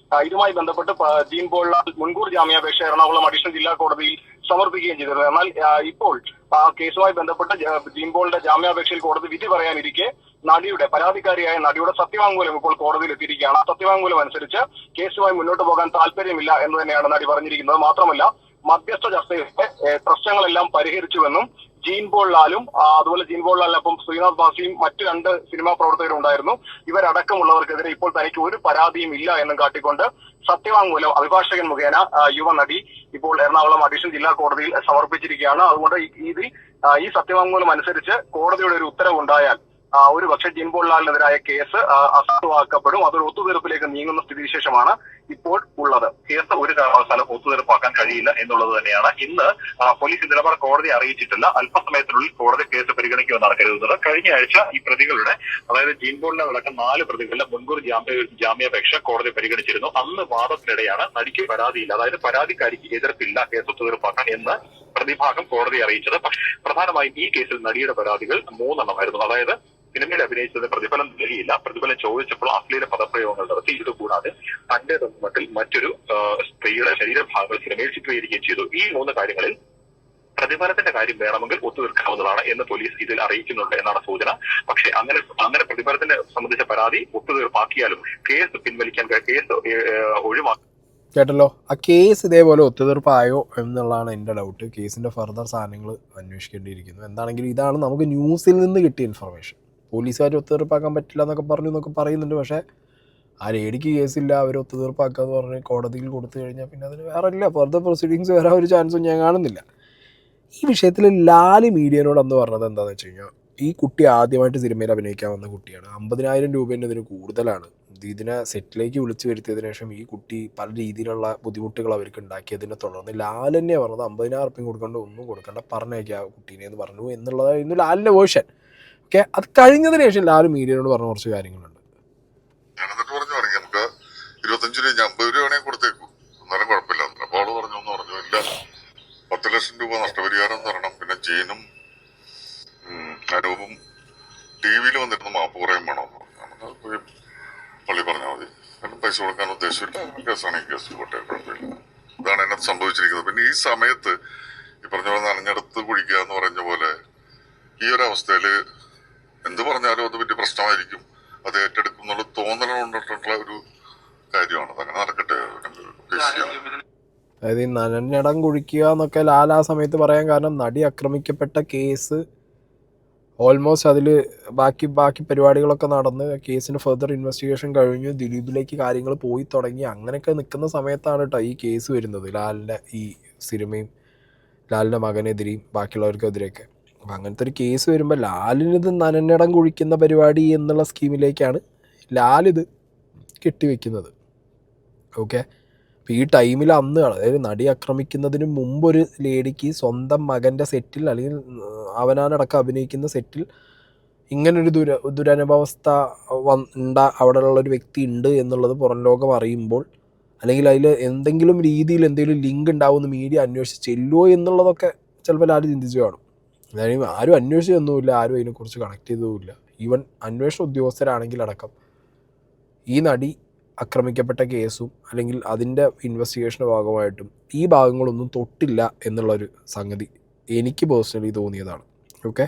Speaker 8: ഇതുമായി ബന്ധപ്പെട്ട് ജീൻ പോൾ ലാൽ മുൻകൂർ ജാമ്യാപേക്ഷ എറണാകുളം അഡീഷണൽ ജില്ലാ കോടതിയിൽ സമർപ്പിക്കുകയും ചെയ്തിരുന്നു. എന്നാൽ ഇപ്പോൾ കേസുമായി ബന്ധപ്പെട്ട് ജീൻ പോളിന്റെ ജാമ്യാപേക്ഷയിൽ കോടതി വിധി പറയാനിരിക്കെ പരാതിക്കാരിയായ നടിയുടെ സത്യവാങ്മൂലം ഇപ്പോൾ കോടതിയിൽ എത്തിയിരിക്കുകയാണ്. സത്യവാങ്മൂലം അനുസരിച്ച് കേസുമായി മുന്നോട്ട് പോകാൻ താല്പര്യമില്ല എന്ന് തന്നെയാണ് നടി പറഞ്ഞിരിക്കുന്നത്. മാത്രമല്ല മധ്യസ്ഥ ചർച്ചയിലെ പ്രശ്നങ്ങളെല്ലാം പരിഹരിച്ചുവെന്നും ജീൻ പോൾ ലാലും അതുപോലെ ജീൻ പോൾ ലാലിനൊപ്പം ശ്രീനാഥ് ഭാസിയും മറ്റു 2 സിനിമാ പ്രവർത്തകരും ഉണ്ടായിരുന്നു. ഇവരടക്കമുള്ളവർക്കെതിരെ ഇപ്പോൾ തനിക്ക് ഒരു പരാതിയും ഇല്ല എന്നും കാട്ടിക്കൊണ്ട് സത്യവാങ്മൂലം അഭിഭാഷകൻ മുഖേന യുവ നടി ഇപ്പോൾ എറണാകുളം അഡീഷണൽ ജില്ലാ കോടതിയിൽ സമർപ്പിച്ചിരിക്കുകയാണ്. അതുകൊണ്ട് ഈ സത്യവാങ്മൂലം അനുസരിച്ച് കോടതിയുടെ ഒരു ഉത്തരവുണ്ടായാൽ ഒരു പക്ഷേ ജീൻ പോൾ ലാലിനെതിരായ കേസ് അസാധുവാക്കപ്പെടും. അതൊരു ഒത്തുതീർപ്പിലേക്ക് നീങ്ങുന്ന സ്ഥിതിവിശേഷമാണ് ഇപ്പോൾ ഉള്ളത്. കേസ് ഒരു കാരണവശാലും ഒത്തുതീർപ്പാക്കാൻ കഴിയില്ല എന്നുള്ളത് തന്നെയാണ് ഇന്ന് പോലീസ് നിലപാട് കോടതി അറിയിച്ചിട്ടില്ല. അല്പസമയത്തിനുള്ളിൽ കോടതി കേസ് പരിഗണിക്കുമെന്നാണ് കരുതുന്നത്. കഴിഞ്ഞ ആഴ്ച ഈ പ്രതികളുടെ, അതായത് ജീൻ പോളിനെ അടക്കം 4 പ്രതികളുടെ മുൻകൂർ ജാമ്യാപേക്ഷ കോടതി പരിഗണിച്ചിരുന്നു. അന്ന് വാദത്തിനിടെയാണ് നടിക്ക് പരാതിയില്ല, അതായത് പരാതിക്കാരിക്ക് എതിർപ്പില്ല കേസ് ഒത്തുതീർപ്പാക്കാൻ എന്ന് പ്രതിഭാഗം കോടതി അറിയിച്ചത്. പക്ഷേ പ്രധാനമായും ഈ കേസിൽ നടിയുടെ പരാതികൾ 3 എണ്ണമായിരുന്നു. അതായത് സിനിമയിൽ അഭിനയിച്ചതിന് പ്രതിഫലം നൽകിയില്ല, പ്രതിഫലം ചോദിച്ചപ്പോൾ അശ്ലീല പദപ്രയോഗങ്ങൾ നടത്തി, ഇതുകൂടാതെ തന്റെ മട്ടിൽ മറ്റൊരു സ്ത്രീയുടെ ശരീരഭാഗങ്ങൾ സിനിമയിൽ ചിത്രീകരിക്കുകയും ചെയ്തു. ഈ 3 കാര്യങ്ങളിൽ പ്രതിഫലത്തിന്റെ കാര്യം വേണമെങ്കിൽ ഒത്തുതീർക്കാവുന്നതാണ് എന്ന് പോലീസ് ഇതിൽ അറിയിക്കുന്നുണ്ട് എന്നാണ് സൂചന. പക്ഷേ അങ്ങനെ പ്രതിഫലത്തിനെ സംബന്ധിച്ച പരാതി ഒത്തുതീർപ്പാക്കിയാലും കേസ് പിൻവലിക്കാൻ, കേസ് ഒഴിവാക്കി.
Speaker 1: കേട്ടല്ലോ, ആ കേസ് ഇതേപോലെ ഒത്തുതീർപ്പായോ എന്നുള്ളതാണ് എൻ്റെ ഡൗട്ട്. കേസിൻ്റെ ഫർദർ സാധനങ്ങൾ അന്വേഷിക്കേണ്ടിയിരിക്കുന്നു. എന്താണെങ്കിലും ഇതാണ് നമുക്ക് ന്യൂസിൽ നിന്ന് കിട്ടിയ ഇൻഫർമേഷൻ. പോലീസുകാർ ഒത്തുതീർപ്പാക്കാൻ പറ്റില്ല എന്നൊക്കെ പറയുന്നുണ്ട്. പക്ഷേ ആ ലേഡിക്ക് കേസില്ല, അവർ ഒത്തുതീർപ്പാക്കുക എന്ന് പറഞ്ഞ് കോടതിയിൽ കൊടുത്തു കഴിഞ്ഞാൽ പിന്നെ അതിന് വേറെ ഇല്ല, ഫർദർ പ്രൊസീഡിങ്സ് വരാൻ ഒരു ചാൻസും ഞാൻ കാണുന്നില്ല. ഈ വിഷയത്തിൽ ലാല് മീഡിയനോട് അന്ന് പറഞ്ഞത് എന്താണെന്ന് വെച്ച് കഴിഞ്ഞാൽ, ഈ കുട്ടി ആദ്യമായിട്ട് സിനിമയിൽ അഭിനയിക്കാൻ വന്ന കുട്ടിയാണ്. 50,000 രൂപേൻ്റെ ഇതിന് കൂടുതലാണ്. ഇതിനെ സെറ്റിലേക്ക് വിളിച്ചു വരുത്തിയതിനു ശേഷം ഈ കുട്ടി പല രീതിയിലുള്ള ബുദ്ധിമുട്ടുകൾ അവർക്ക് ഉണ്ടാക്കിയതിനെ തുടർന്ന് ലാൽ തന്നെയാണ് പറഞ്ഞത് 50,000 ഉറുപ്പിക കൊടുക്കേണ്ട, ഒന്നും കൊടുക്കേണ്ട, പറഞ്ഞേക്കുക കുട്ടീനെ എന്ന് പറഞ്ഞു എന്നുള്ളതായിരുന്നു ലാലിൻ്റെ വേർഷൻ. ഓക്കെ, അത് കഴിഞ്ഞതിന് ശേഷം ലാൽ മീഡിയനോട് പറഞ്ഞ കുറച്ച് കാര്യങ്ങളുണ്ട്.
Speaker 10: ഞാനെന്നിട്ട് പറഞ്ഞു നമുക്ക് 25 രൂപ 50 രൂപ വേണമെങ്കിൽ കൊടുത്തേക്കും, എന്നാലും കുഴപ്പമില്ല. അപ്പോൾ അവള് പറഞ്ഞു ഇല്ല, 10 ലക്ഷം രൂപ നഷ്ടപരിഹാരം തരണം, പിന്നെ ജെയിനും അനൂപും TV-യിൽ വന്നിരുന്ന് മാപ്പ് കുറയും വേണം. പോയി പള്ളി പറഞ്ഞാൽ മതി, കാരണം പൈസ കൊടുക്കാൻ ഉദ്ദേശമില്ല, കേസാണെങ്കിൽ കേസ് പോട്ടെ, കുഴപ്പമില്ല. ഇതാണ് അതിനകത്ത് സംഭവിച്ചിരിക്കുന്നത്. പിന്നെ ഈ സമയത്ത് ഈ പറഞ്ഞ പോലെ നനഞ്ഞെടുത്ത് കുഴിക്കുക എന്ന് പറഞ്ഞ പോലെ ഈ ഒരു അവസ്ഥയിൽ എന്ത് പറഞ്ഞാലും അത് വലിയ പ്രശ്നമായിരിക്കും, അത് ഏറ്റെടുക്കും എന്നുള്ള തോന്നലുകൊണ്ടിട്ടുള്ള ഒരു കാര്യമാണ്. അങ്ങനെ നടക്കട്ടെ.
Speaker 1: അതായത് ഈ നനഞ്ഞടം കുഴിക്കുക എന്നൊക്കെ ലാൽ ആ സമയത്ത് പറയാൻ കാരണം, നടി ആക്രമിക്കപ്പെട്ട കേസ് ഓൾമോസ്റ്റ് അതിൽ ബാക്കി പരിപാടികളൊക്കെ നടന്ന് കേസിൻ്റെ ഫർദർ ഇൻവെസ്റ്റിഗേഷൻ കഴിഞ്ഞ് ദിലീപിലേക്ക് കാര്യങ്ങൾ പോയി തുടങ്ങി. അങ്ങനെയൊക്കെ നിൽക്കുന്ന സമയത്താണ് കേട്ടോ ഈ കേസ് വരുന്നത്, ലാലിൻ്റെ ഈ സിനിമയും ലാലിൻ്റെ മകനെതിരെയും ബാക്കിയുള്ളവർക്കെതിരെയൊക്കെ. അപ്പം അങ്ങനത്തെ ഒരു കേസ് വരുമ്പോൾ ലാലിനിത് നനഞ്ഞടം കുഴിക്കുന്ന പരിപാടി എന്നുള്ള സ്കീമിലേക്കാണ് ലാലിത് കെട്ടിവെക്കുന്നത്. ഓക്കെ, അപ്പോൾ ഈ ടൈമിൽ അന്ന്, അതായത് നടി ആക്രമിക്കുന്നതിന് മുമ്പൊരു ലേഡിക്ക് സ്വന്തം മകൻ്റെ സെറ്റിൽ, അല്ലെങ്കിൽ അവനാനടക്കം അഭിനയിക്കുന്ന സെറ്റിൽ ഇങ്ങനൊരു ദുരനുഭവസ്ഥ അവിടെയുള്ളൊരു വ്യക്തി ഉണ്ട് എന്നുള്ളത് പുറം ലോകം അറിയുമ്പോൾ, അല്ലെങ്കിൽ അതിൽ എന്തെങ്കിലും രീതിയിൽ എന്തെങ്കിലും ലിങ്ക് ഉണ്ടാവുമെന്ന് മീഡിയ അന്വേഷിച്ച് ചെല്ലുമോ എന്നുള്ളതൊക്കെ ചിലപ്പോൾ ലാൽ ചിന്തിച്ചു കാണും. അതായത് ആരും അന്വേഷിച്ചൊന്നുമില്ല, ആരും അതിനെക്കുറിച്ച് കണക്ട് ചെയ്തതുമില്ല. ഈവൻ അന്വേഷണ ഉദ്യോഗസ്ഥരാണെങ്കിലടക്കം ഈ നടി ആക്രമിക്കപ്പെട്ട കേസും അല്ലെങ്കിൽ അതിൻ്റെ ഇൻവെസ്റ്റിഗേഷൻ്റെ ഭാഗമായിട്ടും ഈ ഭാഗങ്ങളൊന്നും തൊട്ടില്ല എന്നുള്ളൊരു സംഗതി എനിക്ക് പേഴ്സണലി തോന്നിയതാണ്. ഓക്കെ,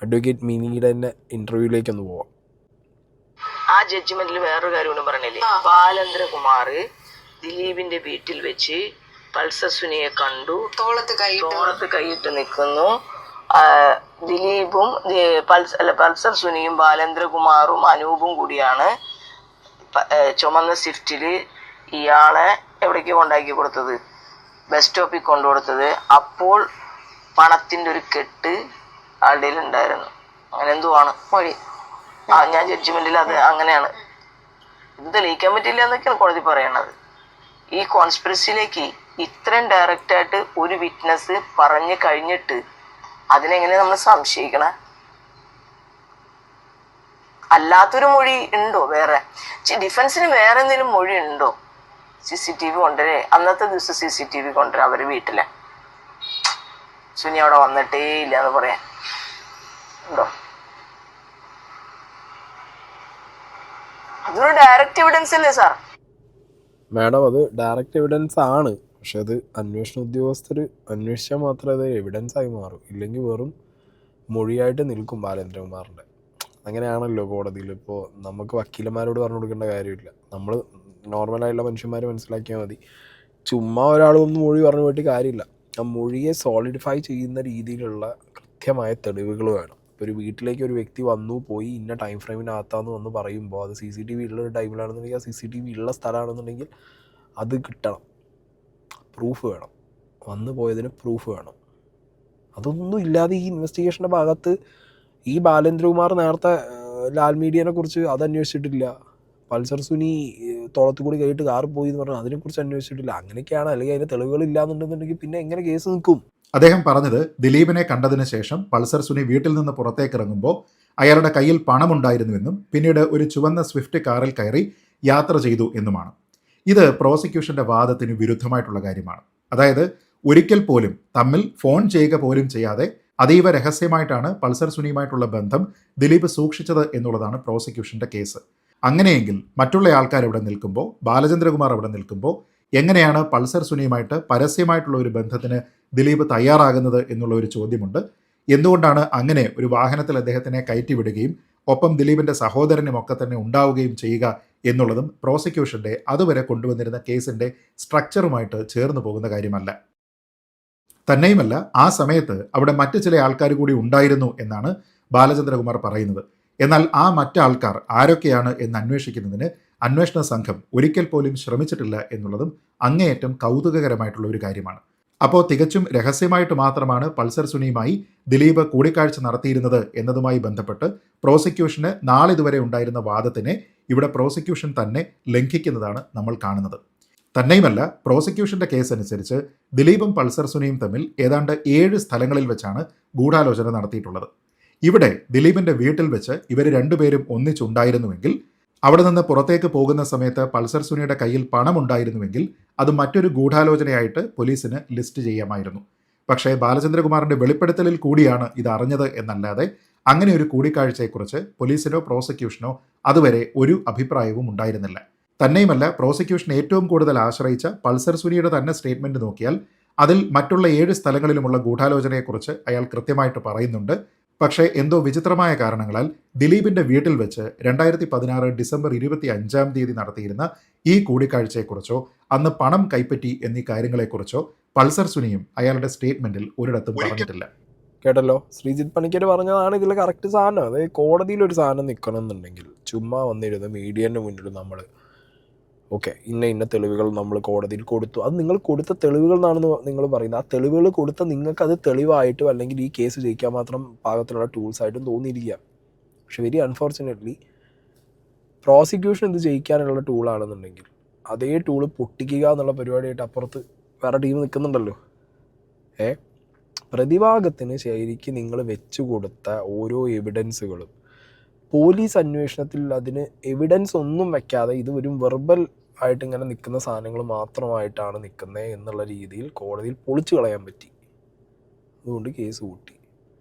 Speaker 1: അഡ്വക്കേറ്റ് മിനിയുടെ തന്നെ ഇൻ്റർവ്യൂവിലേക്കൊന്ന് പോവാം.
Speaker 3: ആ ജഡ്ജ്മെന്റിൽ വേറൊരു കാര്യം കൂടെ പറഞ്ഞില്ലേ, ബാലേന്ദ്രകുമാർ ദിലീപിന്റെ വീട്ടിൽ വെച്ച് പൾസർ സുനിയെ കണ്ടു, തോളത്ത് കൈയിട്ട് നിൽക്കുന്നു. ദിലീപും പൾസർ സുനിയും ബാലേന്ദ്രകുമാറും അനൂപും കൂടിയാണ് ചുമന്ന സ്വിഫ്റ്റിൽ ഇയാളെ എവിടേക്ക് കൊണ്ടാക്കി കൊടുത്തത്, ബസ് സ്റ്റോപ്പിൽ കൊണ്ടുകൊടുത്തത്. അപ്പോൾ പണത്തിന്റെ ഒരു കെട്ട് ആളുടെ ഉണ്ടായിരുന്നു. അങ്ങനെ എന്തുവാണ് മൊഴി. ഞാൻ ജഡ്ജ്മെന്റിൽ അത് അങ്ങനെയാണ്, ഇത് തെളിയിക്കാൻ പറ്റില്ല എന്നൊക്കെയാണ് കോടതി പറയണത്. ഈ കോൺസ്പിറസിയിലേക്ക് ഇത്രയും ഡയറക്റ്റായിട്ട് ഒരു വിറ്റ്നസ് പറഞ്ഞു കഴിഞ്ഞിട്ട് അതിനെങ്ങനെ നമ്മൾ സംശയിക്കണേ? അല്ലാത്തൊരു മൊഴി ഉണ്ടോ വേറെ? ഡിഫൻസിന് വേറെ എന്തെങ്കിലും മൊഴി ഉണ്ടോ? CCTV കൊണ്ടുവരേ, അന്നത്തെ ദിവസം CCTV കൊണ്ടുവരാ അവര് വീട്ടിലെ. സുനി അവിടെ വന്നിട്ടേ ഇല്ല എന്ന് പറയാൻ ഉണ്ടോ? അതൊരു ഡയറക്റ്റ് എവിഡൻസ് അല്ലേ സാർ?
Speaker 1: മാഡം, അത് ഡയറക്റ്റ് എവിഡൻസ് ആണ്. പക്ഷെ അത് അന്വേഷണ ഉദ്യോഗസ്ഥർ അന്വേഷിച്ചാൽ മാത്രമേ അത് എവിഡൻസ് ആയി മാറും. ഇല്ലെങ്കിൽ വെറും മൊഴിയായിട്ട് നിൽക്കും ബാലേന്ദ്രകുമാറിൻ്റെ. അങ്ങനെയാണല്ലോ കോടതിയിൽ. ഇപ്പോൾ നമുക്ക് വക്കീലന്മാരോട് പറഞ്ഞു കൊടുക്കേണ്ട കാര്യമില്ല. നമ്മൾ നോർമലായിട്ടുള്ള മനുഷ്യന്മാർ മനസ്സിലാക്കിയാൽ മതി. ചുമ്മാ ഒരാൾ ഒന്ന് മൊഴി പറഞ്ഞു പോയിട്ട് കാര്യമില്ല. ആ മൊഴിയെ സോളിഡിഫൈ ചെയ്യുന്ന രീതിയിലുള്ള കൃത്യമായ തെളിവുകൾ വേണം. ഇപ്പോൾ ഒരു വീട്ടിലേക്ക് ഒരു വ്യക്തി വന്നു പോയി ഇന്ന ടൈം ഫ്രെയിമിനകത്താന്ന് വന്ന് പറയുമ്പോൾ അത് CCTV ഉള്ള ഒരു ടൈമിലാണെന്നുണ്ടെങ്കിൽ ആ CCTV ഉള്ള സ്ഥലമാണെന്നുണ്ടെങ്കിൽ അത് കിട്ടണം. പ്രൂഫ് വേണം. വന്നു പോയതിന് പ്രൂഫ് വേണം. അതൊന്നും ഇല്ലാതെ ഈ ഇൻവെസ്റ്റിഗേഷൻ്റെ ഭാഗത്ത് ഈ ബാലേന്ദ്രകുമാർ നേരത്തെ ലാൽ മീഡിയനെ കുറിച്ച് അത് അന്വേഷിച്ചിട്ടില്ല. പൾസർ സുനി തോളത്തു കൂടി കഴിഞ്ഞിട്ട് കാറ് പോയി എന്ന് പറഞ്ഞാൽ അതിനെക്കുറിച്ച് അന്വേഷിച്ചിട്ടില്ല. അങ്ങനെയൊക്കെയാണ്. അല്ലെങ്കിൽ അതിന് തെളിവുകൾ ഇല്ലാന്നുണ്ടെന്നുണ്ടെങ്കിൽ പിന്നെ എങ്ങനെ കേസ് നിൽക്കും?
Speaker 11: അദ്ദേഹം പറഞ്ഞത് ദിലീപിനെ കണ്ടതിന് ശേഷം പൾസർ സുനി വീട്ടിൽ നിന്ന് പുറത്തേക്ക് ഇറങ്ങുമ്പോൾ അയാളുടെ കയ്യിൽ പണമുണ്ടായിരുന്നുവെന്നും പിന്നീട് ഒരു ചുവന്ന സ്വിഫ്റ്റ് കാറിൽ കയറി യാത്ര ചെയ്തു എന്നുമാണ്. ഇത് പ്രോസിക്യൂഷന്റെ വാദത്തിന് വിരുദ്ധമായിട്ടുള്ള കാര്യമാണ്. അതായത് ഒരിക്കൽ പോലും തമ്മിൽ ഫോൺ ചെയ്യുക പോലും ചെയ്യാതെ അതീവ രഹസ്യമായിട്ടാണ് പൾസർ സുനിയുമായിട്ടുള്ള ബന്ധം ദിലീപ് സൂക്ഷിച്ചത് എന്നുള്ളതാണ് പ്രോസിക്യൂഷന്റെ കേസ്. അങ്ങനെയെങ്കിൽ മറ്റുള്ള ആൾക്കാർ അവിടെ നിൽക്കുമ്പോൾ, ബാലചന്ദ്രകുമാർ അവിടെ നിൽക്കുമ്പോൾ എങ്ങനെയാണ് പൾസർ സുനിയുമായിട്ട് പരസ്യമായിട്ടുള്ള ഒരു ബന്ധത്തിന് ദിലീപ് തയ്യാറാകുന്നത് എന്നുള്ള ഒരു ചോദ്യമുണ്ട്. എന്തുകൊണ്ടാണ് അങ്ങനെ ഒരു വാഹനത്തിൽ അദ്ദേഹത്തിനെ കയറ്റിവിടുകയും ഒപ്പം ദിലീപിൻ്റെ സഹോദരനും ഒക്കെ തന്നെ ഉണ്ടാവുകയും ചെയ്യുക എന്നുള്ളതും പ്രോസിക്യൂഷന്റെ അതുവരെ കൊണ്ടുവന്നിരുന്ന കേസിൻ്റെ സ്ട്രക്ചറുമായിട്ട് ചേർന്ന് പോകുന്ന കാര്യമല്ല. തന്നെയുമല്ല, ആ സമയത്ത് അവിടെ മറ്റ് ചില ആൾക്കാർ കൂടി ഉണ്ടായിരുന്നു എന്നാണ് ബാലചന്ദ്രകുമാർ പറയുന്നത്. എന്നാൽ ആ മറ്റാൾക്കാർ ആരൊക്കെയാണ് എന്ന് അന്വേഷിക്കുന്നതിന് അന്വേഷണ സംഘം ഒരിക്കൽ പോലും ശ്രമിച്ചിട്ടില്ല എന്നുള്ളതും അങ്ങേയറ്റം കൗതുകകരമായിട്ടുള്ള ഒരു കാര്യമാണ്. അപ്പോൾ തികച്ചും രഹസ്യമായിട്ട് മാത്രമാണ് പൾസർ സുനിയുമായി ദിലീപ് കൂടിക്കാഴ്ച നടത്തിയിരുന്നത് എന്നതുമായി ബന്ധപ്പെട്ട് പ്രോസിക്യൂഷന് നാളിതുവരെ ഉണ്ടായിരുന്ന വാദത്തിനെ ഇവിടെ പ്രോസിക്യൂഷൻ തന്നെ ലംഘിക്കുന്നതാണ് നമ്മൾ കാണുന്നത്. തന്നെയുമല്ല, പ്രോസിക്യൂഷന്റെ കേസ് അനുസരിച്ച് ദിലീപും പൾസർ സുനിയും തമ്മിൽ ഏതാണ്ട് 7 സ്ഥലങ്ങളിൽ വെച്ചാണ് ഗൂഢാലോചന നടത്തിയിട്ടുള്ളത്. ഇവിടെ ദിലീപിന്റെ വീട്ടിൽ വെച്ച് ഇവർ രണ്ടുപേരും ഒന്നിച്ചുണ്ടായിരുന്നുവെങ്കിൽ, അവിടെ നിന്ന് പുറത്തേക്ക് പോകുന്ന സമയത്ത് പൾസർ സുനിയുടെ കയ്യിൽ പണമുണ്ടായിരുന്നുവെങ്കിൽ അത് മറ്റൊരു ഗൂഢാലോചനയായിട്ട് പോലീസിന് ലിസ്റ്റ് ചെയ്യാമായിരുന്നു. പക്ഷേ ബാലചന്ദ്രകുമാറിന്റെ വെളിപ്പെടുത്തലിൽ കൂടിയാണ് ഇത് അറിഞ്ഞത് എന്നല്ലാതെ അങ്ങനെ ഒരു കൂടിക്കാഴ്ചയെക്കുറിച്ച് പോലീസിനോ പ്രോസിക്യൂഷനോ അതുവരെ ഒരു അഭിപ്രായവും ഉണ്ടായിരുന്നില്ല. തന്നെയുമല്ല, പ്രോസിക്യൂഷൻ ഏറ്റവും കൂടുതൽ ആശ്രയിച്ച പൾസർ സുനിയുടെ തന്നെ സ്റ്റേറ്റ്മെന്റ് നോക്കിയാൽ അതിൽ മറ്റുള്ള 7 സ്ഥലങ്ങളിലുമുള്ള ഗൂഢാലോചനയെക്കുറിച്ച് അയാൾ കൃത്യമായിട്ട് പറയുന്നുണ്ട്. പക്ഷേ എന്തോ വിചിത്രമായ കാരണങ്ങളാൽ ദിലീപിന്റെ വീട്ടിൽ വെച്ച് 2016 ഡിസംബർ 25 നടത്തിയിരുന്ന ഈ കൂടിക്കാഴ്ചയെക്കുറിച്ചോ അന്ന് പണം കൈപ്പറ്റി എന്നീ കാര്യങ്ങളെക്കുറിച്ചോ പൾസർ സുനിയും അയാളുടെ സ്റ്റേറ്റ്മെന്റിൽ ഒരിടത്തും പറഞ്ഞിട്ടില്ല.
Speaker 1: കേട്ടല്ലോ, ശ്രീജിത്ത് പണിക്കർ പറഞ്ഞതാണ് ഇതിൽ കറക്റ്റ് സാധനം. അതായത് കോടതിയിലൊരു സാധനം നിൽക്കണം എന്നുണ്ടെങ്കിൽ ചുമ്മാ വന്നിരുന്ന് മീഡിയൻ്റെ മുന്നിൽ നമ്മൾ ഓക്കെ ഇന്ന തെളിവുകൾ നമ്മൾ കോടതിയിൽ കൊടുത്തു, അത് നിങ്ങൾ കൊടുത്ത തെളിവുകൾ എന്നാണെന്ന് നിങ്ങൾ പറയുന്നത്. ആ തെളിവുകൾ കൊടുത്ത നിങ്ങൾക്ക് അത് തെളിവായിട്ടും അല്ലെങ്കിൽ ഈ കേസ് ജയിക്കാൻ മാത്രം പാകത്തിലുള്ള ടൂൾസായിട്ടും തോന്നിയിരിക്കുക. പക്ഷെ വെരി അൺഫോർച്ചുനേറ്റ്ലി പ്രോസിക്യൂഷൻ ഇത് ജയിക്കാനുള്ള ടൂളാണെന്നുണ്ടെങ്കിൽ അതേ ടൂള് പൊട്ടിക്കുക എന്നുള്ള പരിപാടിയായിട്ട് അപ്പുറത്ത് വേറെ ടീം നിൽക്കുന്നുണ്ടല്ലോ. പ്രതിഭാഗത്തിന് ശരിക്കും നിങ്ങൾ വെച്ചു കൊടുത്ത ഓരോ എവിഡൻസുകളും പോലീസ് അന്വേഷണത്തിൽ അതിന് എവിഡൻസ് ഒന്നും വെക്കാതെ ഇത് ഒരു വെർബൽ ആയിട്ട് ഇങ്ങനെ നിൽക്കുന്ന സാധനങ്ങൾ മാത്രമായിട്ടാണ് നിൽക്കുന്നത് എന്നുള്ള രീതിയിൽ കോടതിയിൽ പൊളിച്ചു കളയാൻ പറ്റി. അതുകൊണ്ട് കേസ് കൂട്ടി.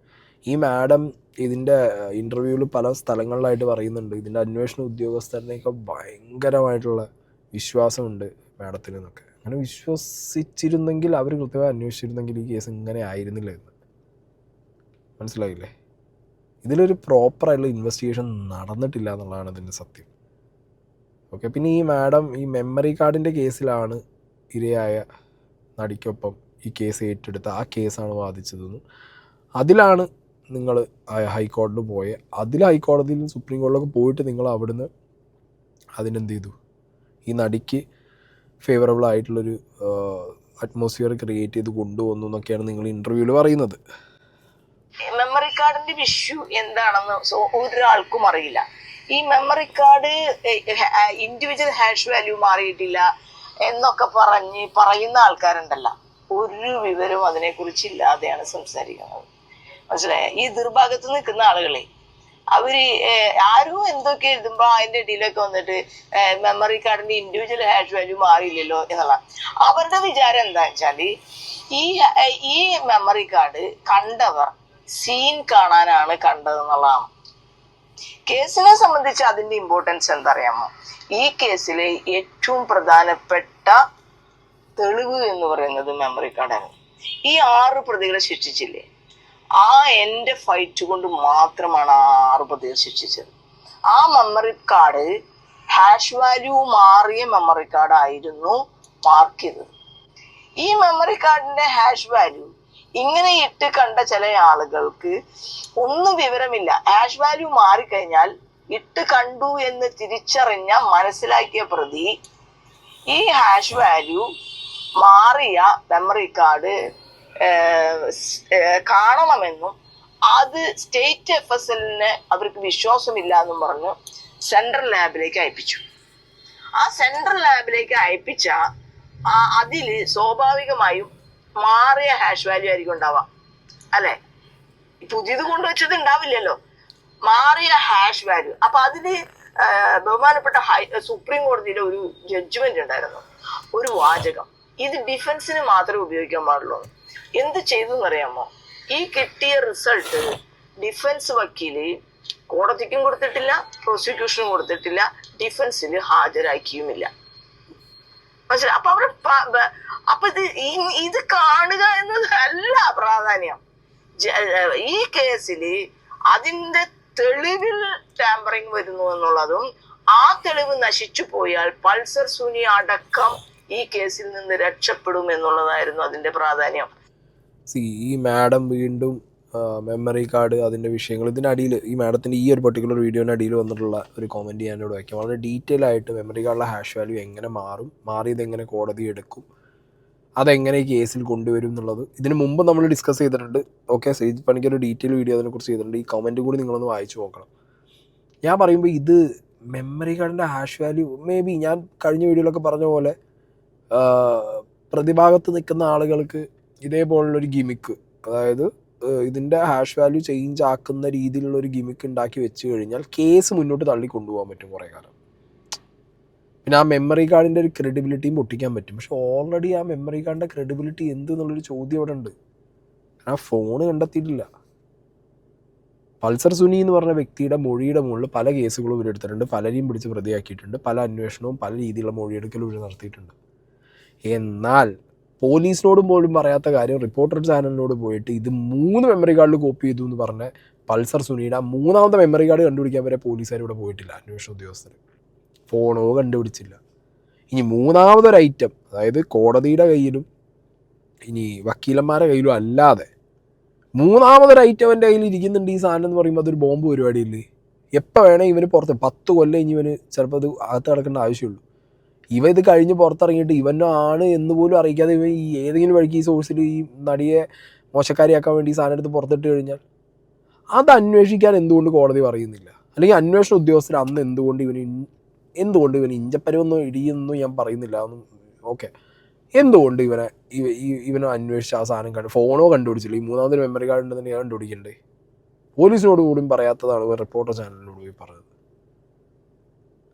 Speaker 1: ഈ മാഡം ഇതിൻ്റെ ഇൻ്റർവ്യൂവിൽ പല സ്ഥലങ്ങളിലായിട്ട് പറയുന്നുണ്ട് ഇതിൻ്റെ അന്വേഷണ ഉദ്യോഗസ്ഥരുടെയൊക്കെ ഭയങ്കരമായിട്ടുള്ള വിശ്വാസമുണ്ട് മാഡത്തിന് എന്നൊക്കെ. അങ്ങനെ വിശ്വസിച്ചിരുന്നെങ്കിൽ അവർ കൃത്യമായി അന്വേഷിച്ചിരുന്നെങ്കിൽ ഈ കേസ് ഇങ്ങനെ ആയിരുന്നില്ല എന്ന് മനസ്സിലായില്ലേ. ഇതിലൊരു പ്രോപ്പറായിട്ടുള്ള ഇൻവെസ്റ്റിഗേഷൻ നടന്നിട്ടില്ല എന്നുള്ളതാണ് ഇതിൻ്റെ സത്യം. ഓക്കെ, പിന്നെ ഈ മാഡം ഈ മെമ്മറി കാർഡിൻ്റെ കേസിലാണ് ഇരയായ നടിക്കൊപ്പം ഈ കേസ് ഏറ്റെടുത്ത് ആ കേസാണ് വാദിച്ചതെന്നും അതിലാണ് നിങ്ങൾ ഹൈക്കോടതിയിൽ പോയത്. അതിൽ ഹൈക്കോടതിയിലും സുപ്രീം കോടതിയിലൊക്കെ പോയിട്ട് നിങ്ങൾ അവിടുന്ന് അതിനെന്ത് ചെയ്തു, ഈ നടിക്ക് ഫേവറബിൾ ആയിട്ടുള്ളൊരു അറ്റ്മോസ്ഫിയർ ക്രിയേറ്റ് ചെയ്ത് കൊണ്ടുവന്നു എന്നൊക്കെയാണ് നിങ്ങൾ ഇൻ്റർവ്യൂവിൽ പറയുന്നത്.
Speaker 3: മെമ്മറി കാർഡിന്റെ ഇഷ്യൂ എന്താണെന്ന് ഒരാൾക്കും അറിയില്ല. ഈ memory card individual hash value മാറിയിട്ടില്ല എന്നൊക്കെ പറയുന്ന ആൾക്കാരുണ്ടല്ലോ, ഒരു വിവരവും അതിനെക്കുറിച്ച് ഇല്ലാതെയാണ് സംസാരിക്കുന്നത്. മനസ്സിലായ? ഈ ദുർഭാഗത്ത് നിൽക്കുന്ന ആളുകളെ അവര് ആരും എന്തൊക്കെ എഴുതുമ്പോ അതിന്റെ ഇടയിലൊക്കെ വന്നിട്ട് മെമ്മറി കാർഡിന്റെ ഇൻഡിവിജ്വൽ ഹാഷ് വാല്യൂ മാറിയില്ലല്ലോ എന്നുള്ള അവരുടെ വിചാരം എന്താ വെച്ചാല് ഈ മെമ്മറി കാർഡ് കണ്ടവർ സീൻ കാണാനാണ് കണ്ടതെന്നുള്ളതാണ്. കേസിനെ സംബന്ധിച്ച് അതിന്റെ ഇമ്പോർട്ടൻസ് എന്താ അറിയാമോ? ഈ കേസിലെ ഏറ്റവും പ്രധാനപ്പെട്ട തെളിവ് എന്ന് പറയുന്നത് മെമ്മറി കാർഡാണ്. ഈ 6 പ്രതികളെ ശിക്ഷിച്ചില്ലേ, ആ എന്റെ ഫൈറ്റ് കൊണ്ട് മാത്രമാണ് ആ 6 പ്രതികൾ ശിക്ഷിച്ചത്. ആ മെമ്മറി കാർഡ് ഹാഷ് വാല്യൂ മാറിയ മെമ്മറി കാർഡ് ആയിരുന്നു മാർക്ക് ചെയ്തത്. ഈ മെമ്മറി കാർഡിന്റെ ഹാഷ് വാല്യൂ ഇങ്ങനെ ഇട്ട് കണ്ട ചില ആളുകൾക്ക് ഒന്നും വിവരമില്ല. ഹാഷ് വാല്യൂ മാറിക്കഴിഞ്ഞാൽ ഇട്ട് കണ്ടു എന്ന് തിരിച്ചറിഞ്ഞ മനസ്സിലാക്കിയ പ്രതി ഈ ഹാഷ് വാല്യൂ മാറിയ മെമ്മറി കാർഡ് കാണണമെന്നും അത് സ്റ്റേറ്റ് FSLന് അവർക്ക് വിശ്വാസമില്ല എന്നും പറഞ്ഞു സെൻട്രൽ ലാബിലേക്ക് അയപ്പിച്ചു. ആ സെൻട്രൽ ലാബിലേക്ക് അയപ്പിച്ച അതില് സ്വാഭാവികമായും മാറിയ ഹാഷ് വാല്യൂ ആയിരിക്കും ഉണ്ടാവാം, അല്ലെ? പുതിയത് കൊണ്ടുവച്ചത് ഉണ്ടാവില്ലല്ലോ, മാറിയ ഹാഷ് വാല്യൂ. അപ്പൊ അതില് ബഹുമാനപ്പെട്ട സുപ്രീം കോടതിയിലെ ഒരു ജഡ്ജ്മെന്റ് ഉണ്ടായിരുന്നു, ഒരു വാചകം, ഇത് ഡിഫൻസിന് മാത്രമേ ഉപയോഗിക്കാൻ പാടുള്ളൂ. എന്ത് ചെയ്തു എന്നറിയാമോ? ഈ കിട്ടിയ റിസൾട്ട് ഡിഫൻസ് വക്കീല് കോടതിക്കും കൊടുത്തിട്ടില്ല, പ്രോസിക്യൂഷനും കൊടുത്തിട്ടില്ല, ഡിഫൻസിൽ ഹാജരാക്കിയുമില്ല. മനസ്സിലായി? അപ്പൊ ഇത് കാണുക എന്നതല്ല പ്രാധാന്യം. ഈ കേസില് അതിന്റെ തെളിവിൽ ടാമ്പറിങ് വരുന്നു എന്നുള്ളതും ആ തെളിവ് നശിച്ചു പോയാൽ പൾസർ സുനി അടക്കം ഈ കേസിൽ നിന്ന് രക്ഷപ്പെടും എന്നുള്ളതായിരുന്നു അതിന്റെ പ്രാധാന്യം.
Speaker 1: ഈ മാഡം വീണ്ടും മെമ്മറി കാർഡ് അതിൻ്റെ വിഷയങ്ങൾ ഇതിനടിയിൽ ഈ മാഡത്തിൻ്റെ ഈ ഒരു പെർട്ടിക്കുലർ വീഡിയോൻ്റെ അടിയിൽ വന്നിട്ടുള്ള ഒരു കോമൻറ്റ് ഞാനിവിടെ വയ്ക്കാം. വളരെ ഡീറ്റെയിൽ ആയിട്ട് മെമ്മറി കാർഡിലെ ഹാഷ് വാല്യൂ എങ്ങനെ മാറിയത് എങ്ങനെ കോടതി എടുക്കും, അതെങ്ങനെ ഈ കേസിൽ കൊണ്ടുവരും എന്നുള്ളത് ഇതിന് മുമ്പ് നമ്മൾ ഡിസ്കസ് ചെയ്തിട്ടുണ്ട്. ഓക്കെ, ശ്രീജിത്ത് പണിക്കൊരു ഡീറ്റെയിൽ വീഡിയോ അതിനെക്കുറിച്ച് ചെയ്തിട്ടുണ്ട്. ഈ കമൻറ്റ് കൂടി നിങ്ങളൊന്ന് വായിച്ചു നോക്കണം. ഞാൻ പറയുമ്പോൾ ഇത് മെമ്മറി കാർഡിൻ്റെ ഹാഷ് വാല്യൂ മേ ബി ഞാൻ കഴിഞ്ഞ വീഡിയോയിലൊക്കെ പറഞ്ഞ പോലെ പ്രതിഭാഗത്ത് നിൽക്കുന്ന ആളുകൾക്ക് ഇതേപോലുള്ളൊരു ഗിമിക്ക്, അതായത് ഇതിൻ്റെ ഹാഷ് വാല്യൂ ചേഞ്ച് ആക്കുന്ന രീതിയിലുള്ളൊരു ഗിമിക്ക് ഉണ്ടാക്കി വെച്ച് കഴിഞ്ഞാൽ കേസ് മുന്നോട്ട് തള്ളി കൊണ്ടുപോകാൻ പറ്റും കുറേ കാലം. പിന്നെ ആ മെമ്മറി കാർഡിൻ്റെ ഒരു ക്രെഡിബിലിറ്റിയും പൊട്ടിക്കാൻ പറ്റും. പക്ഷെ ഓൾറെഡി ആ മെമ്മറി കാർഡിൻ്റെ ക്രെഡിബിലിറ്റി എന്ത് എന്നുള്ളൊരു ചോദ്യം അവിടെ ഉണ്ട്. ആ ഫോണ് കണ്ടെത്തിയിട്ടില്ല. പൾസർ സുനി എന്ന് പറഞ്ഞ വ്യക്തിയുടെ മൊഴിയുടെ മുകളിൽ പല കേസുകളും ഇവരെടുത്തിട്ടുണ്ട്, പലരെയും പിടിച്ച് പ്രതിയാക്കിയിട്ടുണ്ട്, പല അന്വേഷണവും പല രീതിയിലുള്ള മൊഴിയെടുക്കലും ഇവർ നടത്തിയിട്ടുണ്ട്. എന്നാൽ പോലീസിനോടും പോലും പറയാത്ത കാര്യം റിപ്പോർട്ടർ ചാനലിനോട് പോയിട്ട് ഇത് 3 മെമ്മറി കാർഡിൽ കോപ്പി ചെയ്തു എന്ന് പറഞ്ഞ പൾസർ സുനിയുടെ 3ാമത്തെ മെമ്മറി കാർഡ് കണ്ടുപിടിക്കാൻ വരെ പോലീസുകാരിവിടെ പോയിട്ടില്ല. അന്വേഷണ ഉദ്യോഗസ്ഥർ ഫോണോ കണ്ടുപിടിച്ചില്ല. ഇനി 3ാമതൊരു ഐറ്റം, അതായത് കോടതിയുടെ കയ്യിലും ഇനി വക്കീലന്മാരുടെ കയ്യിലും അല്ലാതെ 3ാമതൊരു ഐറ്റം എൻ്റെ കയ്യിൽ ഇരിക്കുന്നുണ്ട്. ഈ സാധനം എന്ന് പറയുമ്പോൾ അതൊരു ബോംബ് പരിപാടിയില്ലേ. എപ്പോൾ വേണേൽ ഇവന് പുറത്ത് 10 കൊല്ലം ഇനി ഇവന് ചിലപ്പോൾ അത് അകത്ത് കിടക്കേണ്ട ആവശ്യമുള്ളൂ. ഇവ ഇത് കഴിഞ്ഞ് പുറത്തിറങ്ങിയിട്ട് ഇവനോ ആണ് എന്ന് പോലും അറിയിക്കാതെ ഇവൻ ഈ ഏതെങ്കിലും വഴിക്ക് ഈ സോഴ്സിൽ ഈ നടിയെ മോശക്കാരിയാക്കാൻ വേണ്ടി ഈ സാധനം എടുത്ത് പുറത്തിട്ട് കഴിഞ്ഞാൽ അത് അന്വേഷിക്കാൻ എന്തുകൊണ്ട് കോടതി പറയുന്നില്ല? അല്ലെങ്കിൽ അന്വേഷണ ഉദ്യോഗസ്ഥർ അന്ന് എന്തുകൊണ്ട് ഇവന് ഇഞ്ചപ്പരമൊന്നും ഇടിയൊന്നും ഞാൻ പറയുന്നില്ല. ഒന്നും ഓക്കെ, എന്തുകൊണ്ട് ഇവനെ അന്വേഷിച്ച് ആ സാധനം ഫോണോ കണ്ടുപിടിച്ചില്ല? ഈ 3ാമതൊരു മെമ്മറി കാർഡ് ഉണ്ടെന്ന് ഞാൻ കണ്ടുപിടിക്കണ്ടേ? പോലീസിനോട് കൂടിയും പറയാത്തതാണ് റിപ്പോർട്ടർ ചാനലിനോട് പോയി പറഞ്ഞത്.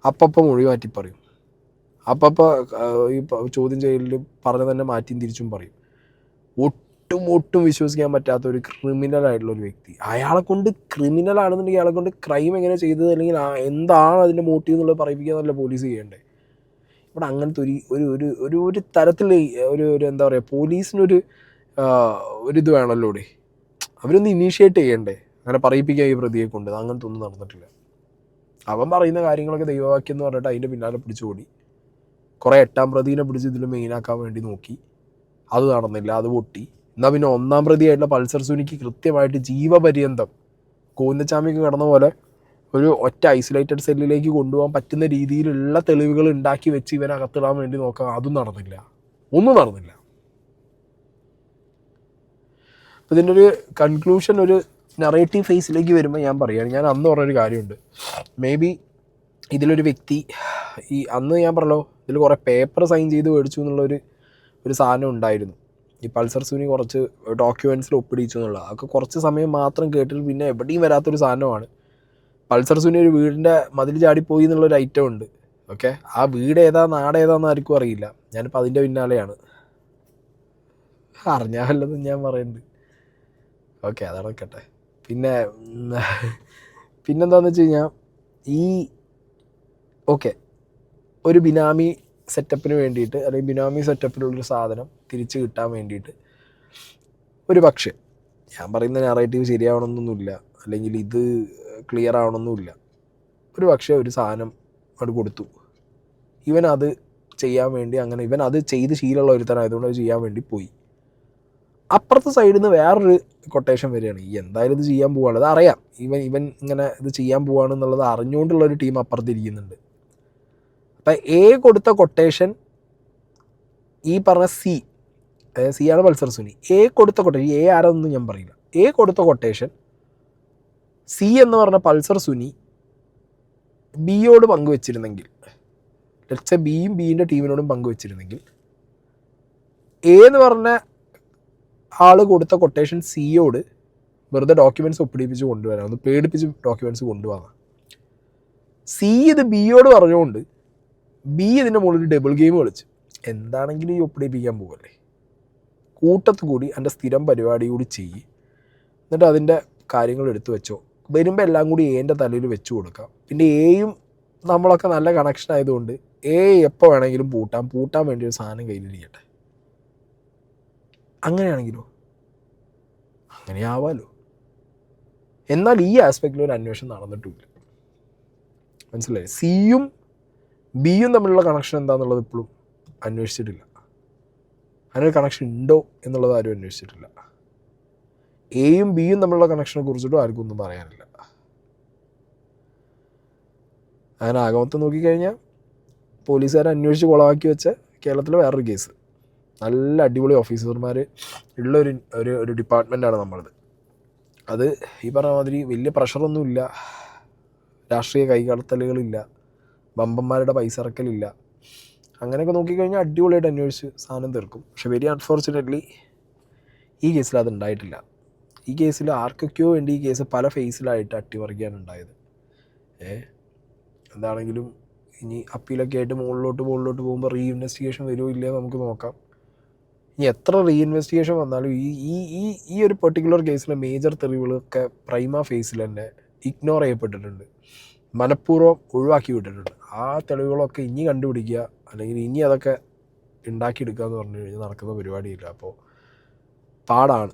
Speaker 1: അപ്പം മൊഴി മാറ്റി പറയും, അപ്പോൾ ഈ ചോദ്യം ചെയ്യലിൽ പറഞ്ഞ തന്നെ മാറ്റിയും തിരിച്ചും പറയും. ഒട്ടും വിശ്വസിക്കാൻ പറ്റാത്ത ഒരു ക്രിമിനലായിട്ടുള്ള ഒരു വ്യക്തി. അയാളെ കൊണ്ട് ക്രിമിനൽ ആണെന്നുണ്ടെങ്കിൽ അയാളെ കൊണ്ട് ക്രൈം എങ്ങനെ ചെയ്തത്, അല്ലെങ്കിൽ എന്താണ് അതിൻ്റെ മോട്ടീവ് എന്നുള്ളത് പറയിപ്പിക്കാന്നല്ല പോലീസ് ചെയ്യേണ്ടേ. ഇവിടെ അങ്ങനത്തെ ഒരു തരത്തിൽ ഒരു എന്താ പറയുക, പോലീസിനൊരു ഇത് വേണമല്ലോ ഇവിടെ. അവരൊന്ന് ഇനീഷ്യേറ്റ് ചെയ്യണ്ടേ, അങ്ങനെ പറയിപ്പിക്കാൻ ഈ പ്രതിയെ കൊണ്ട്. അങ്ങനത്തെ ഒന്നും നടന്നിട്ടില്ല. അവൻ പറയുന്ന കാര്യങ്ങളൊക്കെ ദൈവവാക്യം എന്ന് പറഞ്ഞിട്ട് അതിൻ്റെ പിന്നാലെ പിടിച്ചുകൂടി കുറേ 8ാം പ്രതിനെ പിടിച്ച് ഇതിൽ മെയിനാക്കാൻ വേണ്ടി നോക്കി. അത് നടന്നില്ല, അത് പൊട്ടി. എന്നാൽ പിന്നെ 1ാം പ്രതിയായിട്ടുള്ള പൾസർ സുനിക്ക് കൃത്യമായിട്ട് ജീവപര്യന്തം കോന്നച്ചാമിക്ക് കിടന്ന പോലെ ഒരു ഒറ്റ ഐസൊലേറ്റഡ് സെല്ലിലേക്ക് കൊണ്ടുപോകാൻ പറ്റുന്ന രീതിയിലുള്ള തെളിവുകൾ ഉണ്ടാക്കി വെച്ച് ഇവനകത്തിടാൻ വേണ്ടി നോക്കാം. അതും നടന്നില്ല, ഒന്നും നടന്നില്ല. അപ്പോൾ ഇതിൻ്റെ ഒരു കൺക്ലൂഷൻ, ഒരു നറേറ്റീവ് ഫേസിലേക്ക് വരുമ്പോൾ ഞാൻ പറയുകയാണ്, ഞാൻ അന്ന് പറഞ്ഞൊരു കാര്യമുണ്ട്. മേ ബി ഇതിലൊരു വ്യക്തി അന്ന് ഞാൻ പറഞ്ഞല്ലോ ഇതിൽ കുറേ പേപ്പർ സൈൻ ചെയ്ത് മേടിച്ചു എന്നുള്ളൊരു സാധനം ഉണ്ടായിരുന്നു. ഈ പൾസർ സുനി കുറച്ച് ഡോക്യുമെൻറ്റ്സിൽ ഒപ്പിടിച്ചു എന്നുള്ളത്. അതൊക്കെ കുറച്ച് സമയം മാത്രം കേട്ടിട്ട് പിന്നെ എവിടെയും വരാത്തൊരു സാധനമാണ്. പൾസർ സുനി ഒരു വീടിൻ്റെ മതിൽ ചാടിപ്പോയി എന്നുള്ളൊരു ഐറ്റം ഉണ്ട്. ഓക്കെ, ആ വീട് ഏതാ നാട് ഏതാണെന്ന് ആർക്കും അറിയില്ല. ഞാനിപ്പോൾ അതിൻ്റെ പിന്നാലെയാണ്. അറിഞ്ഞാലല്ലെന്ന് ഞാൻ പറയുന്നുണ്ട്. ഓക്കെ, അതാണ് കേട്ടെ. പിന്നെന്താണെന്ന് വെച്ച് കഴിഞ്ഞാൽ ഓക്കെ, ഒരു ബിനാമി സെറ്റപ്പിന് വേണ്ടിയിട്ട് അല്ലെങ്കിൽ ബിനാമി സെറ്റപ്പിലുള്ളൊരു സാധനം തിരിച്ച് കിട്ടാൻ വേണ്ടിയിട്ട് ഒരു പക്ഷേ, ഞാൻ പറയുന്ന നാറേറ്റീവ് ശരിയാവണമെന്നൊന്നുമില്ല, അല്ലെങ്കിൽ ഇത് ക്ലിയർ ആവണമെന്നുമില്ല, ഒരു പക്ഷേ ഒരു സാധനം അത് കൊടുത്തു, ഇവൻ അത് ചെയ്യാൻ വേണ്ടി, അങ്ങനെ ഇവൻ അത് ചെയ്ത് ശീലമുള്ള ഒരുത്തനായതുകൊണ്ട് അത് ചെയ്യാൻ വേണ്ടി പോയി. അപ്പുറത്തെ സൈഡിൽ നിന്ന് വേറൊരു കൊട്ടേഷൻ വരികയാണ്, ഈ എന്തായാലും ഇത് ചെയ്യാൻ പോവാണ്, അത് അറിയാം, ഇവൻ ഇങ്ങനെ ഇത് ചെയ്യാൻ പോവാണെന്നുള്ളത് അറിഞ്ഞുകൊണ്ടുള്ളൊരു ടീം അപ്പുറത്തിരിക്കുന്നുണ്ട്. അപ്പം എ കൊടുത്ത കൊട്ടേഷൻ ഈ പറഞ്ഞ സി ആണ് പൾസർ സുനി. എ കൊടുത്ത കൊട്ടേഷൻ, എ ആരാന്നൊന്നും ഞാൻ പറയില്ല, എ കൊടുത്ത കൊട്ടേഷൻ സി എന്ന് പറഞ്ഞ പൾസർ സുനി ബിയോട് പങ്കുവെച്ചിരുന്നെങ്കിൽ, ലെറ്റ്സ് ബിയും ബിൻ്റെ ടീമിനോടും പങ്കുവെച്ചിരുന്നെങ്കിൽ, എ എന്ന് പറഞ്ഞ ആൾ കൊടുത്ത കൊട്ടേഷൻ സിയോട് വെറുതെ ഡോക്യുമെൻറ്റ്സ് ഒപ്പിടിപ്പിച്ച് കൊണ്ടുവരാം, ഒന്ന് പേടിപ്പിച്ച് ഡോക്യുമെൻറ്റ്സ് കൊണ്ടുപോകാം. സി ഇത് ബിയോട് പറഞ്ഞുകൊണ്ട് ബി ഇതിൻ്റെ മുകളിൽ ഡബിൾ ഗെയിം കളിച്ച് എന്താണെങ്കിലും ഈ ഒപ്പിടിപ്പിക്കാൻ പോകല്ലേ, കൂട്ടത്തു കൂടി എൻ്റെ സ്ഥിരം പരിപാടി കൂടി ചെയ്യ്, എന്നിട്ട് അതിൻ്റെ കാര്യങ്ങൾ എടുത്തു വെച്ചോ, വരുമ്പോൾ എല്ലാം കൂടി എൻ്റെ തലയിൽ വെച്ച് കൊടുക്കാം. പിന്നെ എയും നമ്മളൊക്കെ നല്ല കണക്ഷൻ ആയതുകൊണ്ട് എ എപ്പോൾ വേണമെങ്കിലും പൂട്ടാൻ വേണ്ടി ഒരു സാധനം കയ്യിലിരിക്കട്ടെ. അങ്ങനെയാണെങ്കിലോ അങ്ങനെ ആവാലോ. എന്നാൽ ഈ ആസ്പെക്റ്റിൽ ഒരു അന്വേഷണം നടന്നിട്ടില്ല. മനസ്സിലായി? സിയും ബിയും തമ്മിലുള്ള കണക്ഷൻ എന്താണെന്നുള്ളത് ഇപ്പോഴും അന്വേഷിച്ചിട്ടില്ല. അതിനൊരു കണക്ഷൻ ഉണ്ടോ എന്നുള്ളത് ആരും അന്വേഷിച്ചിട്ടില്ല. എയും ബിയും തമ്മിലുള്ള കണക്ഷനെ കുറിച്ചിട്ടും ആർക്കും ഒന്നും പറയാനില്ല. അങ്ങനെ ആകമൊത്തം നോക്കിക്കഴിഞ്ഞാൽ പോലീസുകാരെ അന്വേഷിച്ച് കുളമാക്കി വെച്ച കേരളത്തിലെ വേറൊരു കേസ്. നല്ല അടിപൊളി ഓഫീസർമാർ ഉള്ള ഒരു ഡിപ്പാർട്ട്മെൻറ്റാണ് നമ്മളത്. അത് ഈ പറഞ്ഞ മാതിരി വലിയ പ്രഷറൊന്നുമില്ല, രാഷ്ട്രീയ കൈകടത്തലുകളില്ല, ബമ്പന്മാരുടെ പൈസ ഇറക്കലില്ല. അങ്ങനെയൊക്കെ നോക്കിക്കഴിഞ്ഞാൽ അടിപൊളിയായിട്ട് അന്വേഷിച്ച് സാധനം തീർക്കും. പക്ഷെ വെരി അൺഫോർച്ചുനേറ്റ്ലി ഈ കേസിൽ അത് ഉണ്ടായിട്ടില്ല. ഈ കേസിൽ ആർക്കൊക്കെയോ വേണ്ടി ഈ കേസ് പല ഫേസിലായിട്ട് അട്ടിമറിക്കുകയാണ് ഉണ്ടായത്. എന്താണെങ്കിലും ഇനി അപ്പീലൊക്കെ ആയിട്ട് മുകളിലോട്ട് പോകുമ്പോൾ റീഇൻവെസ്റ്റിഗേഷൻ വരുമോ ഇല്ലയോ നമുക്ക് നോക്കാം. ഇനി എത്ര റീഇൻവെസ്റ്റിഗേഷൻ വന്നാലും ഈ ഒരു പെർട്ടിക്കുലർ കേസിലെ മേജർ തെളിവുകളൊക്കെ പ്രൈമ ഫേസിൽ തന്നെ ഇഗ്നോർ ചെയ്യപ്പെട്ടിട്ടുണ്ട്, മനഃപൂർവ്വം ഒഴിവാക്കി വിട്ടിട്ടുണ്ട്. ആ തെളിവുകളൊക്കെ ഇനി കണ്ടുപിടിക്കുക അല്ലെങ്കിൽ ഇനി അതൊക്കെ ഉണ്ടാക്കിയെടുക്കുക എന്ന് പറഞ്ഞു കഴിഞ്ഞാൽ നടക്കുന്ന പരിപാടിയില്ല. അപ്പോൾ പാടാണ്.